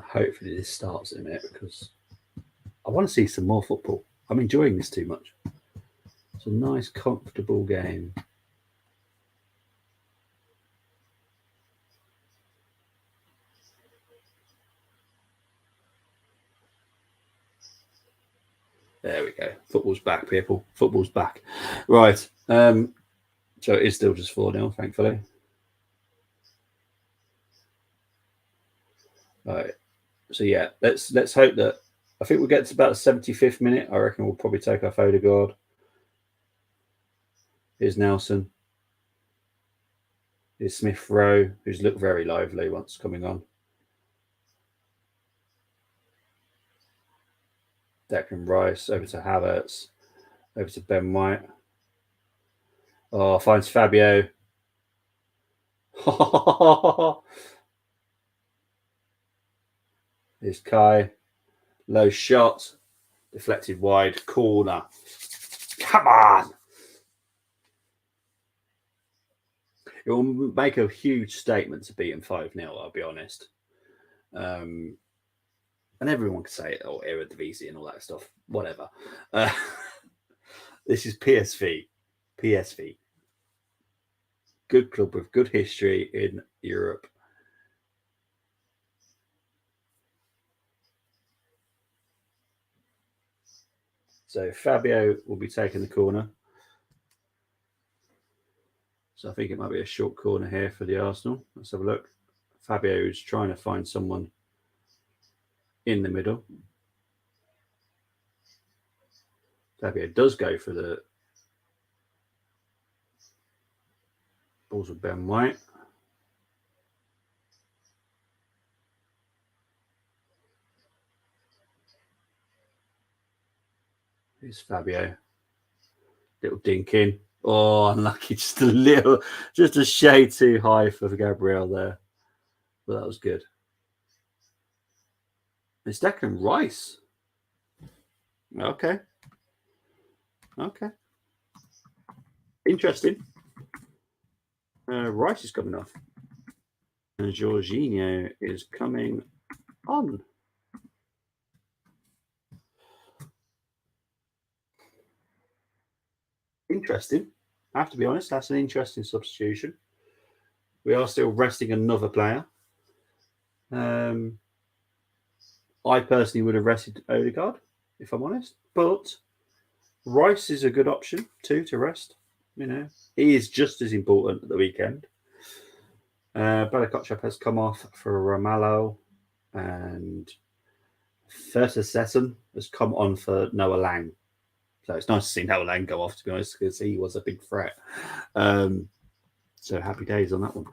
Hopefully this starts in a minute because I want to see some more football. I'm enjoying this too much. It's a nice, comfortable game. There we go. Football's back, people. Football's back. Right. So it is still just 4-0, thankfully. Right. So yeah, let's hope that I think we'll get to about the 75th minute. I reckon we'll probably take off Odegaard. Here's Nelson. Here's Smith Rowe, who's looked very lively once coming on. Declan Rice over to Havertz, over to Ben White. Oh, finds Fabio. Here's Kai. Low shot. Deflected wide. Corner. Come on. It will make a huge statement to beat him 5-0, I'll be honest. And everyone can say it, or Eredivisie and all that stuff. Whatever. This is PSV. PSV. Good club with good history in Europe. So Fabio will be taking the corner. So I think it might be a short corner here for the Arsenal. Let's have a look. Fabio is trying to find someone in the middle. Fabio does go for the balls with Ben White. Here's Fabio. Little dink in. Oh, unlucky. Just a shade too high for Gabriel there. But that was good. It's Declan Rice. Okay. Interesting. Rice is coming off. And Jorginho is coming on. Interesting. I have to be honest, that's an interesting substitution. We are still resting another player. I personally would have rested Odegaard, if I'm honest. But Rice is a good option too to rest. You know, he is just as important at the weekend. Bella has come off for Ramallo, and Fertisessen has come on for Noah Lang. So it's nice to see Noah Lang go off, to be honest, because he was a big threat. So happy days on that one.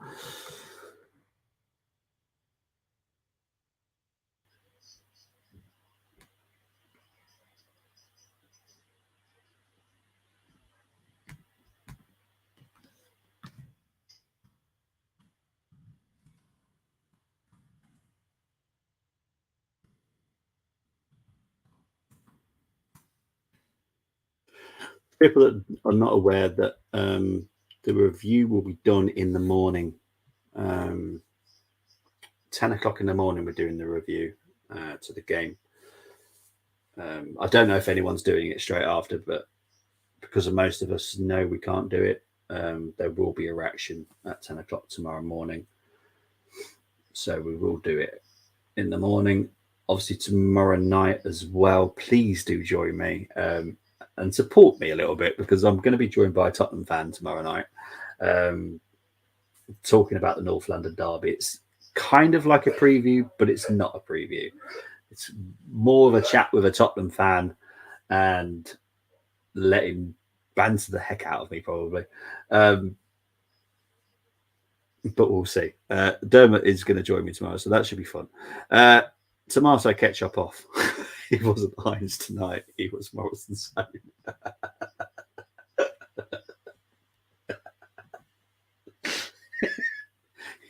People that are not aware that the review will be done in the morning. 10 o'clock in the morning, we're doing the review to the game. I don't know if anyone's doing it straight after, but because of most of us know we can't do it, there will be a reaction at 10 o'clock tomorrow morning. So we will do it in the morning. Obviously, tomorrow night as well. Please do join me and support me a little bit, because I'm going to be joined by a Tottenham fan tomorrow night, talking about the North London derby. It's kind of like a preview, but it's not a preview. It's more of a chat with a Tottenham fan and let him banter the heck out of me, probably. But we'll see. Dermot is going to join me tomorrow, so that should be fun. Tomato ketchup off. He wasn't Heinz tonight. He was Morrison Sown.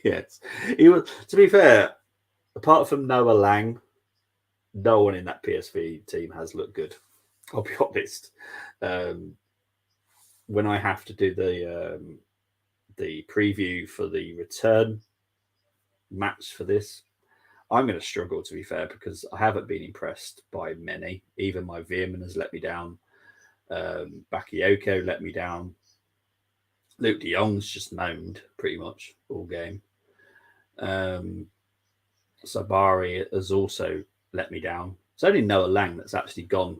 Yes. He was, to be fair, apart from Noah Lang, no one in that PSV team has looked good. I'll be honest. When I have to do the preview for the return match for this, I'm going to struggle, to be fair, because I haven't been impressed by many. Even my Veerman has let me down. Bakayoko let me down. Luke de Jong's just moaned pretty much all game. Sabari has also let me down. It's only Noah Lang that's actually gone,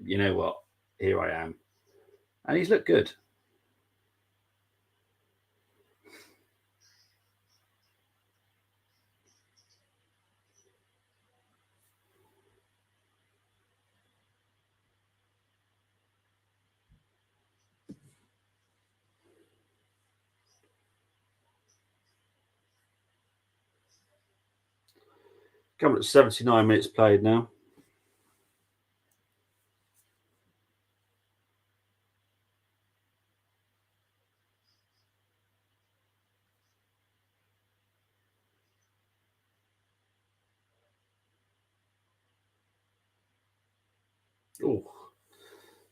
you know what, here I am. And he's looked good. Coming at 79 minutes played now. Oh,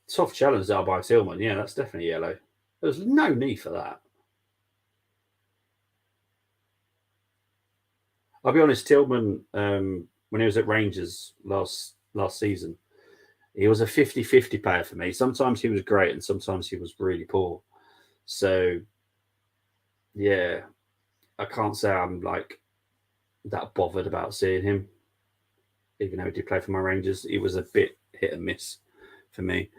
tough challenge there by Tillman. Yeah, that's definitely yellow. There's no need for that. I'll be honest, Tillman, when he was at Rangers last season, he was a 50-50 player for me. Sometimes he was great and sometimes he was really poor. So, yeah, I can't say I'm like that bothered about seeing him. Even though he did play for my Rangers, he was a bit hit and miss for me.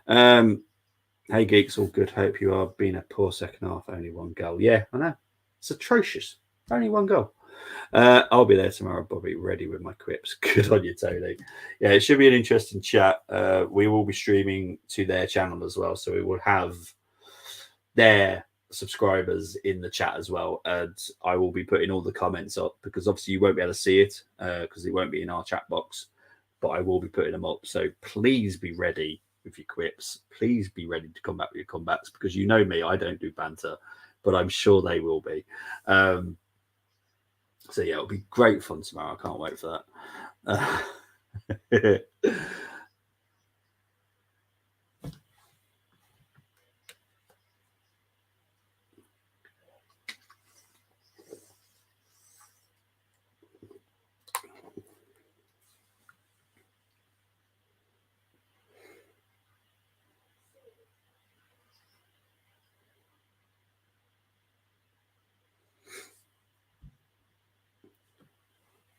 Hey, geeks, all good. Hope you are. Being a poor second half, only one goal. Yeah, I know. It's atrocious. Only one goal. I'll be there tomorrow, Bobby, ready with my quips. Good on you, Tony. Yeah, it should be an interesting chat. We will be streaming to their channel as well, so we will have their subscribers in the chat as well, and I will be putting all the comments up, because obviously you won't be able to see it because it won't be in our chat box, but I will be putting them up. So please be ready with your quips. Please be ready to come back with your comebacks, because you know me, I don't do banter, but I'm sure they will be. So yeah, it'll be great fun tomorrow. I can't wait for that.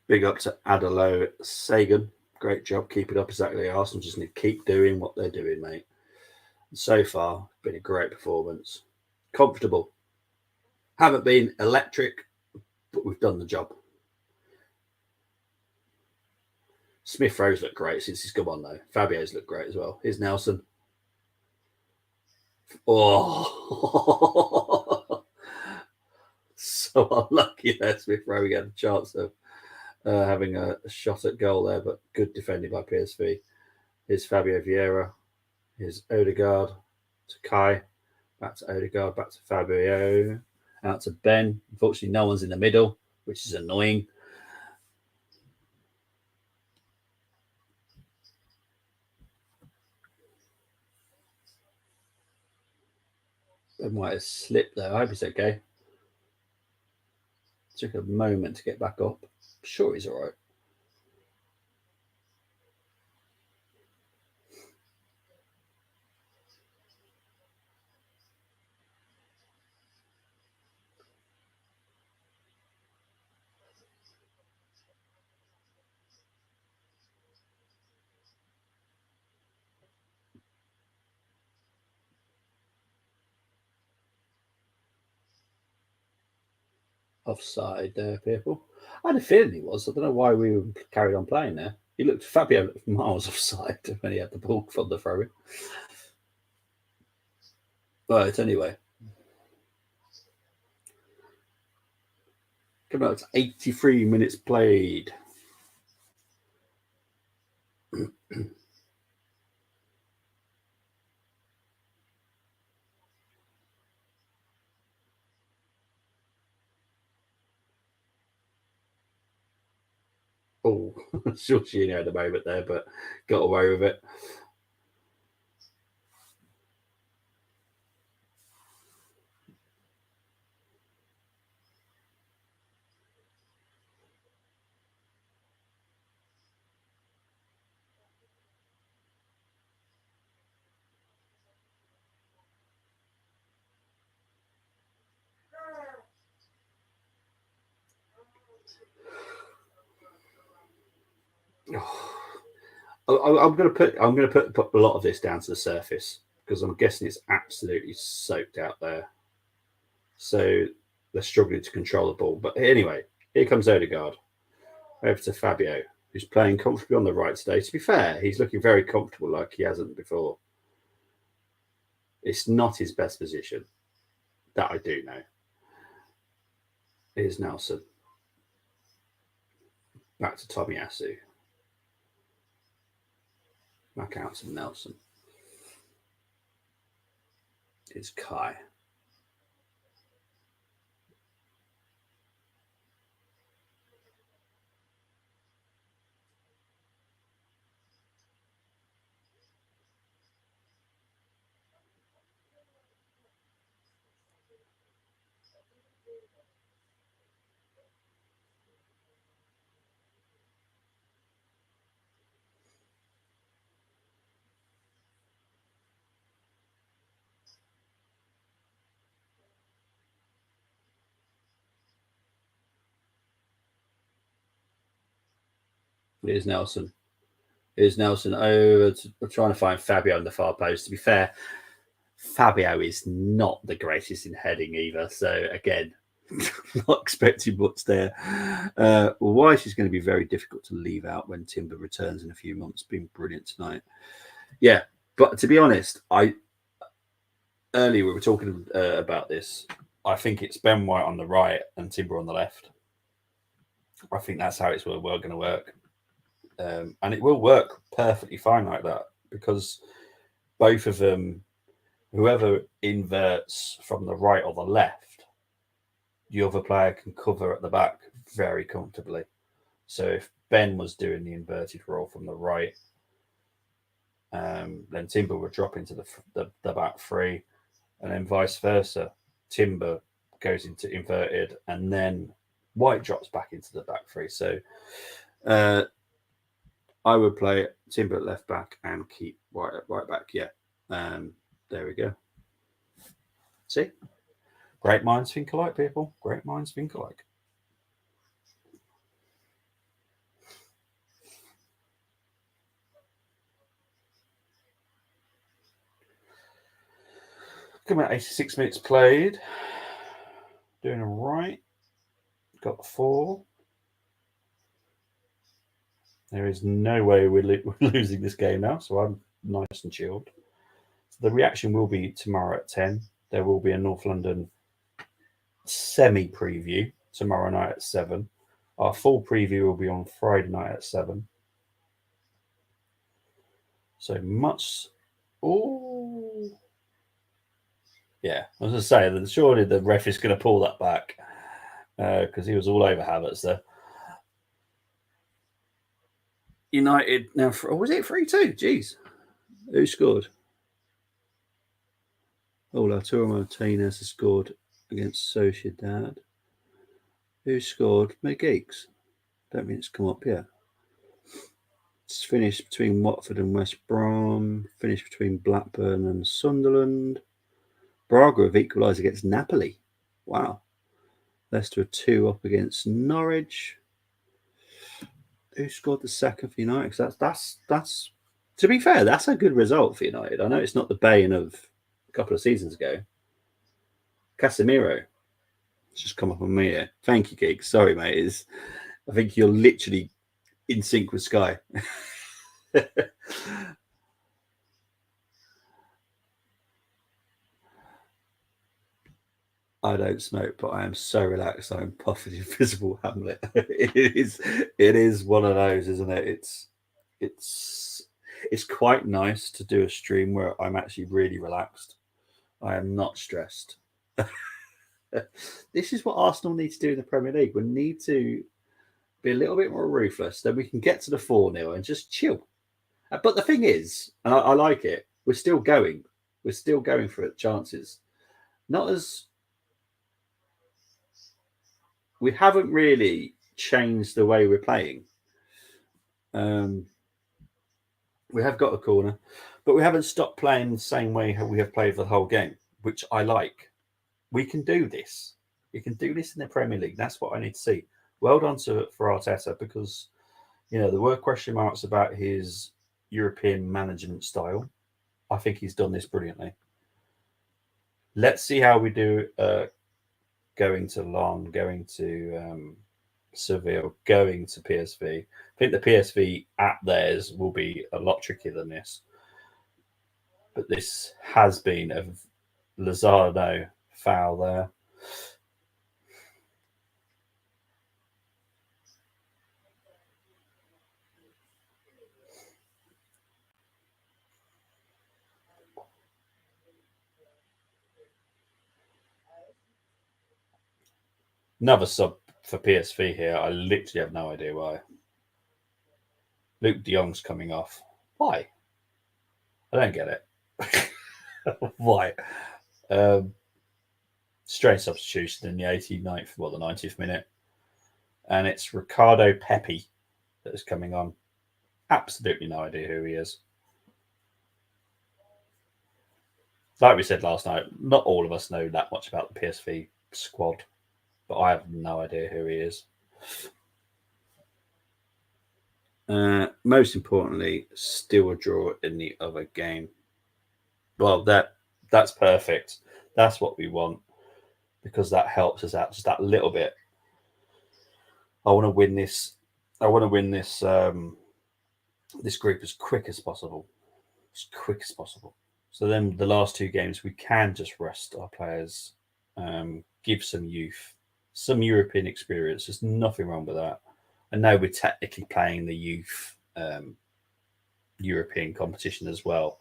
Big up to Adelo Sagan. Great job. Keep it up exactly. Arsenal just need to keep doing what they're doing, mate. so far, been a great performance. Comfortable. Haven't been electric, but we've done the job. Smith Rowe's looked great since he's come on, though. Fabio's looked great as well. Here's Nelson. Oh, so unlucky there, Smith Rowe. We had a chance of having a shot at goal there, but good defending by PSV. Here's Fabio Vieira. Here's Odegaard to Kai. Back to Odegaard. Back to Fabio. Out to Ben. Unfortunately, no one's in the middle, which is annoying. Ben might have slipped there. I hope he's okay. Took a moment to get back up. I'm sure he's all right. Offside there, people. I had a feeling he was. I don't know why we carried on playing there. Fabio looked miles offside when he had the ball from the throw in. Right, anyway. Coming up to 83 minutes played. Oh, Jorginho had a moment there, but got away with it. I'm going to put a lot of this down to the surface because I'm guessing it's absolutely soaked out there. So they're struggling to control the ball. But anyway, here comes Odegaard over to Fabio, who's playing comfortably on the right today. To be fair, he's looking very comfortable like he hasn't before. It's not his best position. That I do know. Here's Nelson. Back to Tomiyasu. Back out to Nelson. It's Kai. Here's Nelson. Here's Nelson over to trying to find Fabio on the far post. To be fair, Fabio is not the greatest in heading either. So again, not expecting much there. Weiss is going to be very difficult to leave out when Timber returns in a few months. Been brilliant tonight. Yeah, but to be honest, earlier we were talking about this. I think it's Ben White on the right and Timber on the left. I think that's how it's going to work. And it will work perfectly fine like that because both of them, whoever inverts from the right or the left, the other player can cover at the back very comfortably. So if Ben was doing the inverted role from the right, then Timber would drop into the back three, and then vice versa. Timber goes into inverted, and then White drops back into the back three. So I would play Timber at left back and keep White at right back. Yeah. There we go. See? Great minds think alike, people. Great minds think alike. Come out 86 minutes played. Doing all right. Got 4. There is no way we're losing this game now, so I'm nice and chilled. So the reaction will be tomorrow at 10. There will be a North London semi-preview tomorrow night at 7. Our full preview will be on Friday night at 7. So much... Oh... Yeah, I was going to say that surely the ref is going to pull that back because he was all over Havertz there. United now, was it 3-2? Jeez. Who scored? Oh, Lautaro Martinez has scored against Sociedad. Who scored? McGeeks. Don't think it's come up yet. It's finished between Watford and West Brom. Finished between Blackburn and Sunderland. Braga have equalised against Napoli. Wow. Leicester are 2 up against Norwich. Who scored the second for United? That's to be fair, that's a good result for United. I know it's not the Bayern of a couple of seasons ago. Casemiro. It's just come up on me here. Thank you, Geek. Sorry, mate. I think you're literally in sync with Sky. I don't smoke, but I am so relaxed. I'm puffing Invisible Hamlet. It is one of those, isn't it? It's quite nice to do a stream where I'm actually really relaxed. I am not stressed. This is what Arsenal need to do in the Premier League. We need to be a little bit more ruthless. Then we can get to the 4-0 and just chill. But the thing is, and I like it, we're still going. We're still going for it, chances. Not as... We haven't really changed the way we're playing. We have got a corner, but we haven't stopped playing the same way how we have played for the whole game, which I like. We can do this. We can do this in the Premier League. That's what I need to see. Well done for Arteta, because there were question marks about his European management style. I think he's done this brilliantly. Let's see how we do going to Lyon, going to Seville, going to PSV. I think the PSV at theirs will be a lot trickier than this. But this has been a Lozano foul there. Another sub for PSV here. I literally have no idea why. Luke de Jong's coming off. Why? I don't get it. Why? Strange substitution in the 89th, the 90th minute. And it's Ricardo Pepi that is coming on. Absolutely no idea who he is. Like we said last night, not all of us know that much about the PSV squad, but I have no idea who he is. Most importantly, still a draw in the other game. Well, that's perfect. That's what we want, because that helps us out just that little bit. I want to win this. I want to win this this group as quick as possible. As quick as possible. So then the last 2 games, we can just rest our players, give some youth, some European experience. There's nothing wrong with that. I know we're technically playing the youth European competition as well.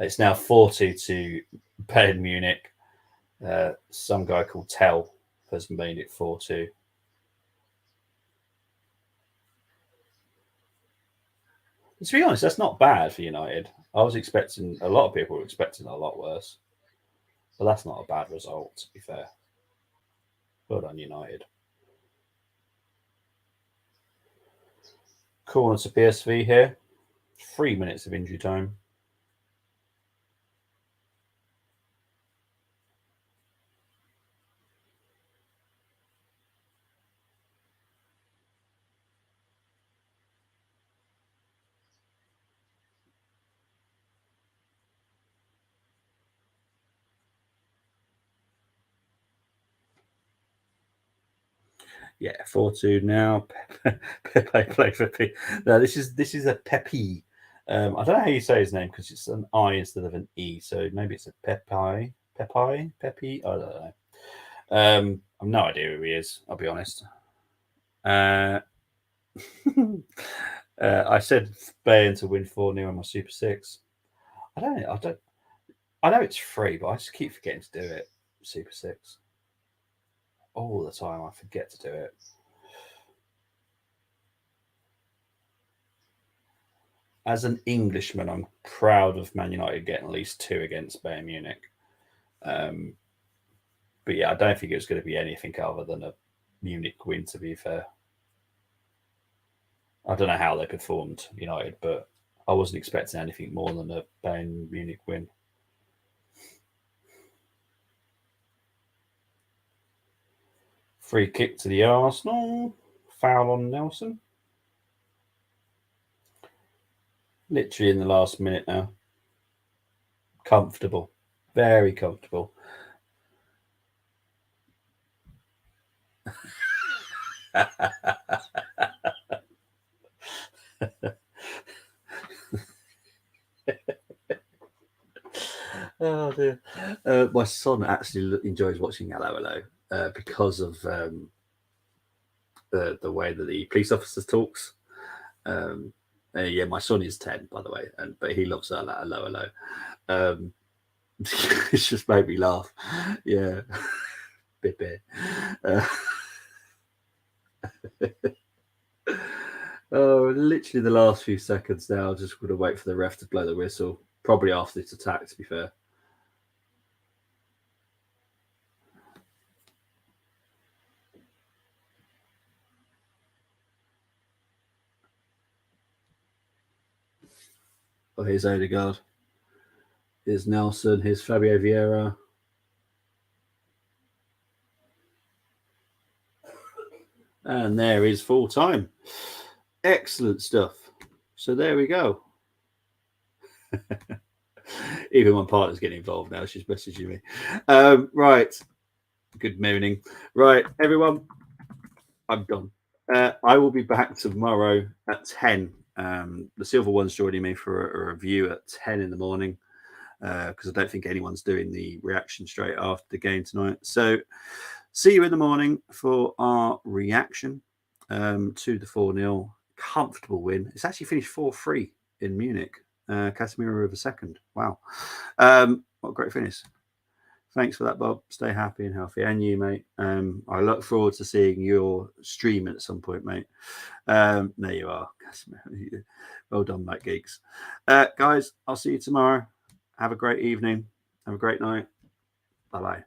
It's now 4-2 to Bayern Munich. Some guy called Tell has made it 4-2. To be honest, that's not bad for United. I was expecting, a lot of people were expecting a lot worse. But that's not a bad result, to be fair. Well done, United. Corner to PSV here. 3 minutes of injury time. Yeah, 4-2 now. Pepe play for P. No, this is a Pepe. I don't know how you say his name because it's an I instead of an E. So maybe it's a Pepe. I don't know. I've no idea who he is. I'll be honest. I said Bayern to win 4-0 on my Super 6. I know it's free, but I just keep forgetting to do it. Super 6. All the time I forget to do it. As an Englishman, I'm proud of Man United getting at least 2 against Bayern Munich. But yeah, I don't think it was going to be anything other than a Munich win, to be fair. I don't know how they performed, United, but I wasn't expecting anything more than a Bayern Munich win. Free kick to the Arsenal. Foul on Nelson. Literally in the last minute now. Comfortable. Very comfortable. Oh dear. My son actually enjoys watching Hello because of the way that the police officer talks. Yeah, my son is 10, by the way, but he loves Hello. It's just made me laugh. Yeah, bit. Oh, literally the last few seconds now. Just going to wait for the ref to blow the whistle. Probably after this attack, to be fair. Oh, here's Odegaard. Here's Nelson. Here's Fabio Vieira. And there is full time. Excellent stuff. So there we go. Even my partner's getting involved now. She's messaging me. Right. Good morning. Right, everyone. I'm done. I will be back tomorrow at 10. The Silver One's joining me for a review at 10 in the morning because I don't think anyone's doing the reaction straight after the game tonight. So see you in the morning for our reaction to the 4-0 comfortable win. It's actually finished 4-3 in Munich. Casemiro with a second. Wow. What a great finish. Thanks for that, Bob. Stay happy and healthy. And you, mate. I look forward to seeing your stream at some point, mate. There you are. Well done, Mate Geeks. Guys, I'll see you tomorrow. Have a great evening. Have a great night. Bye-bye.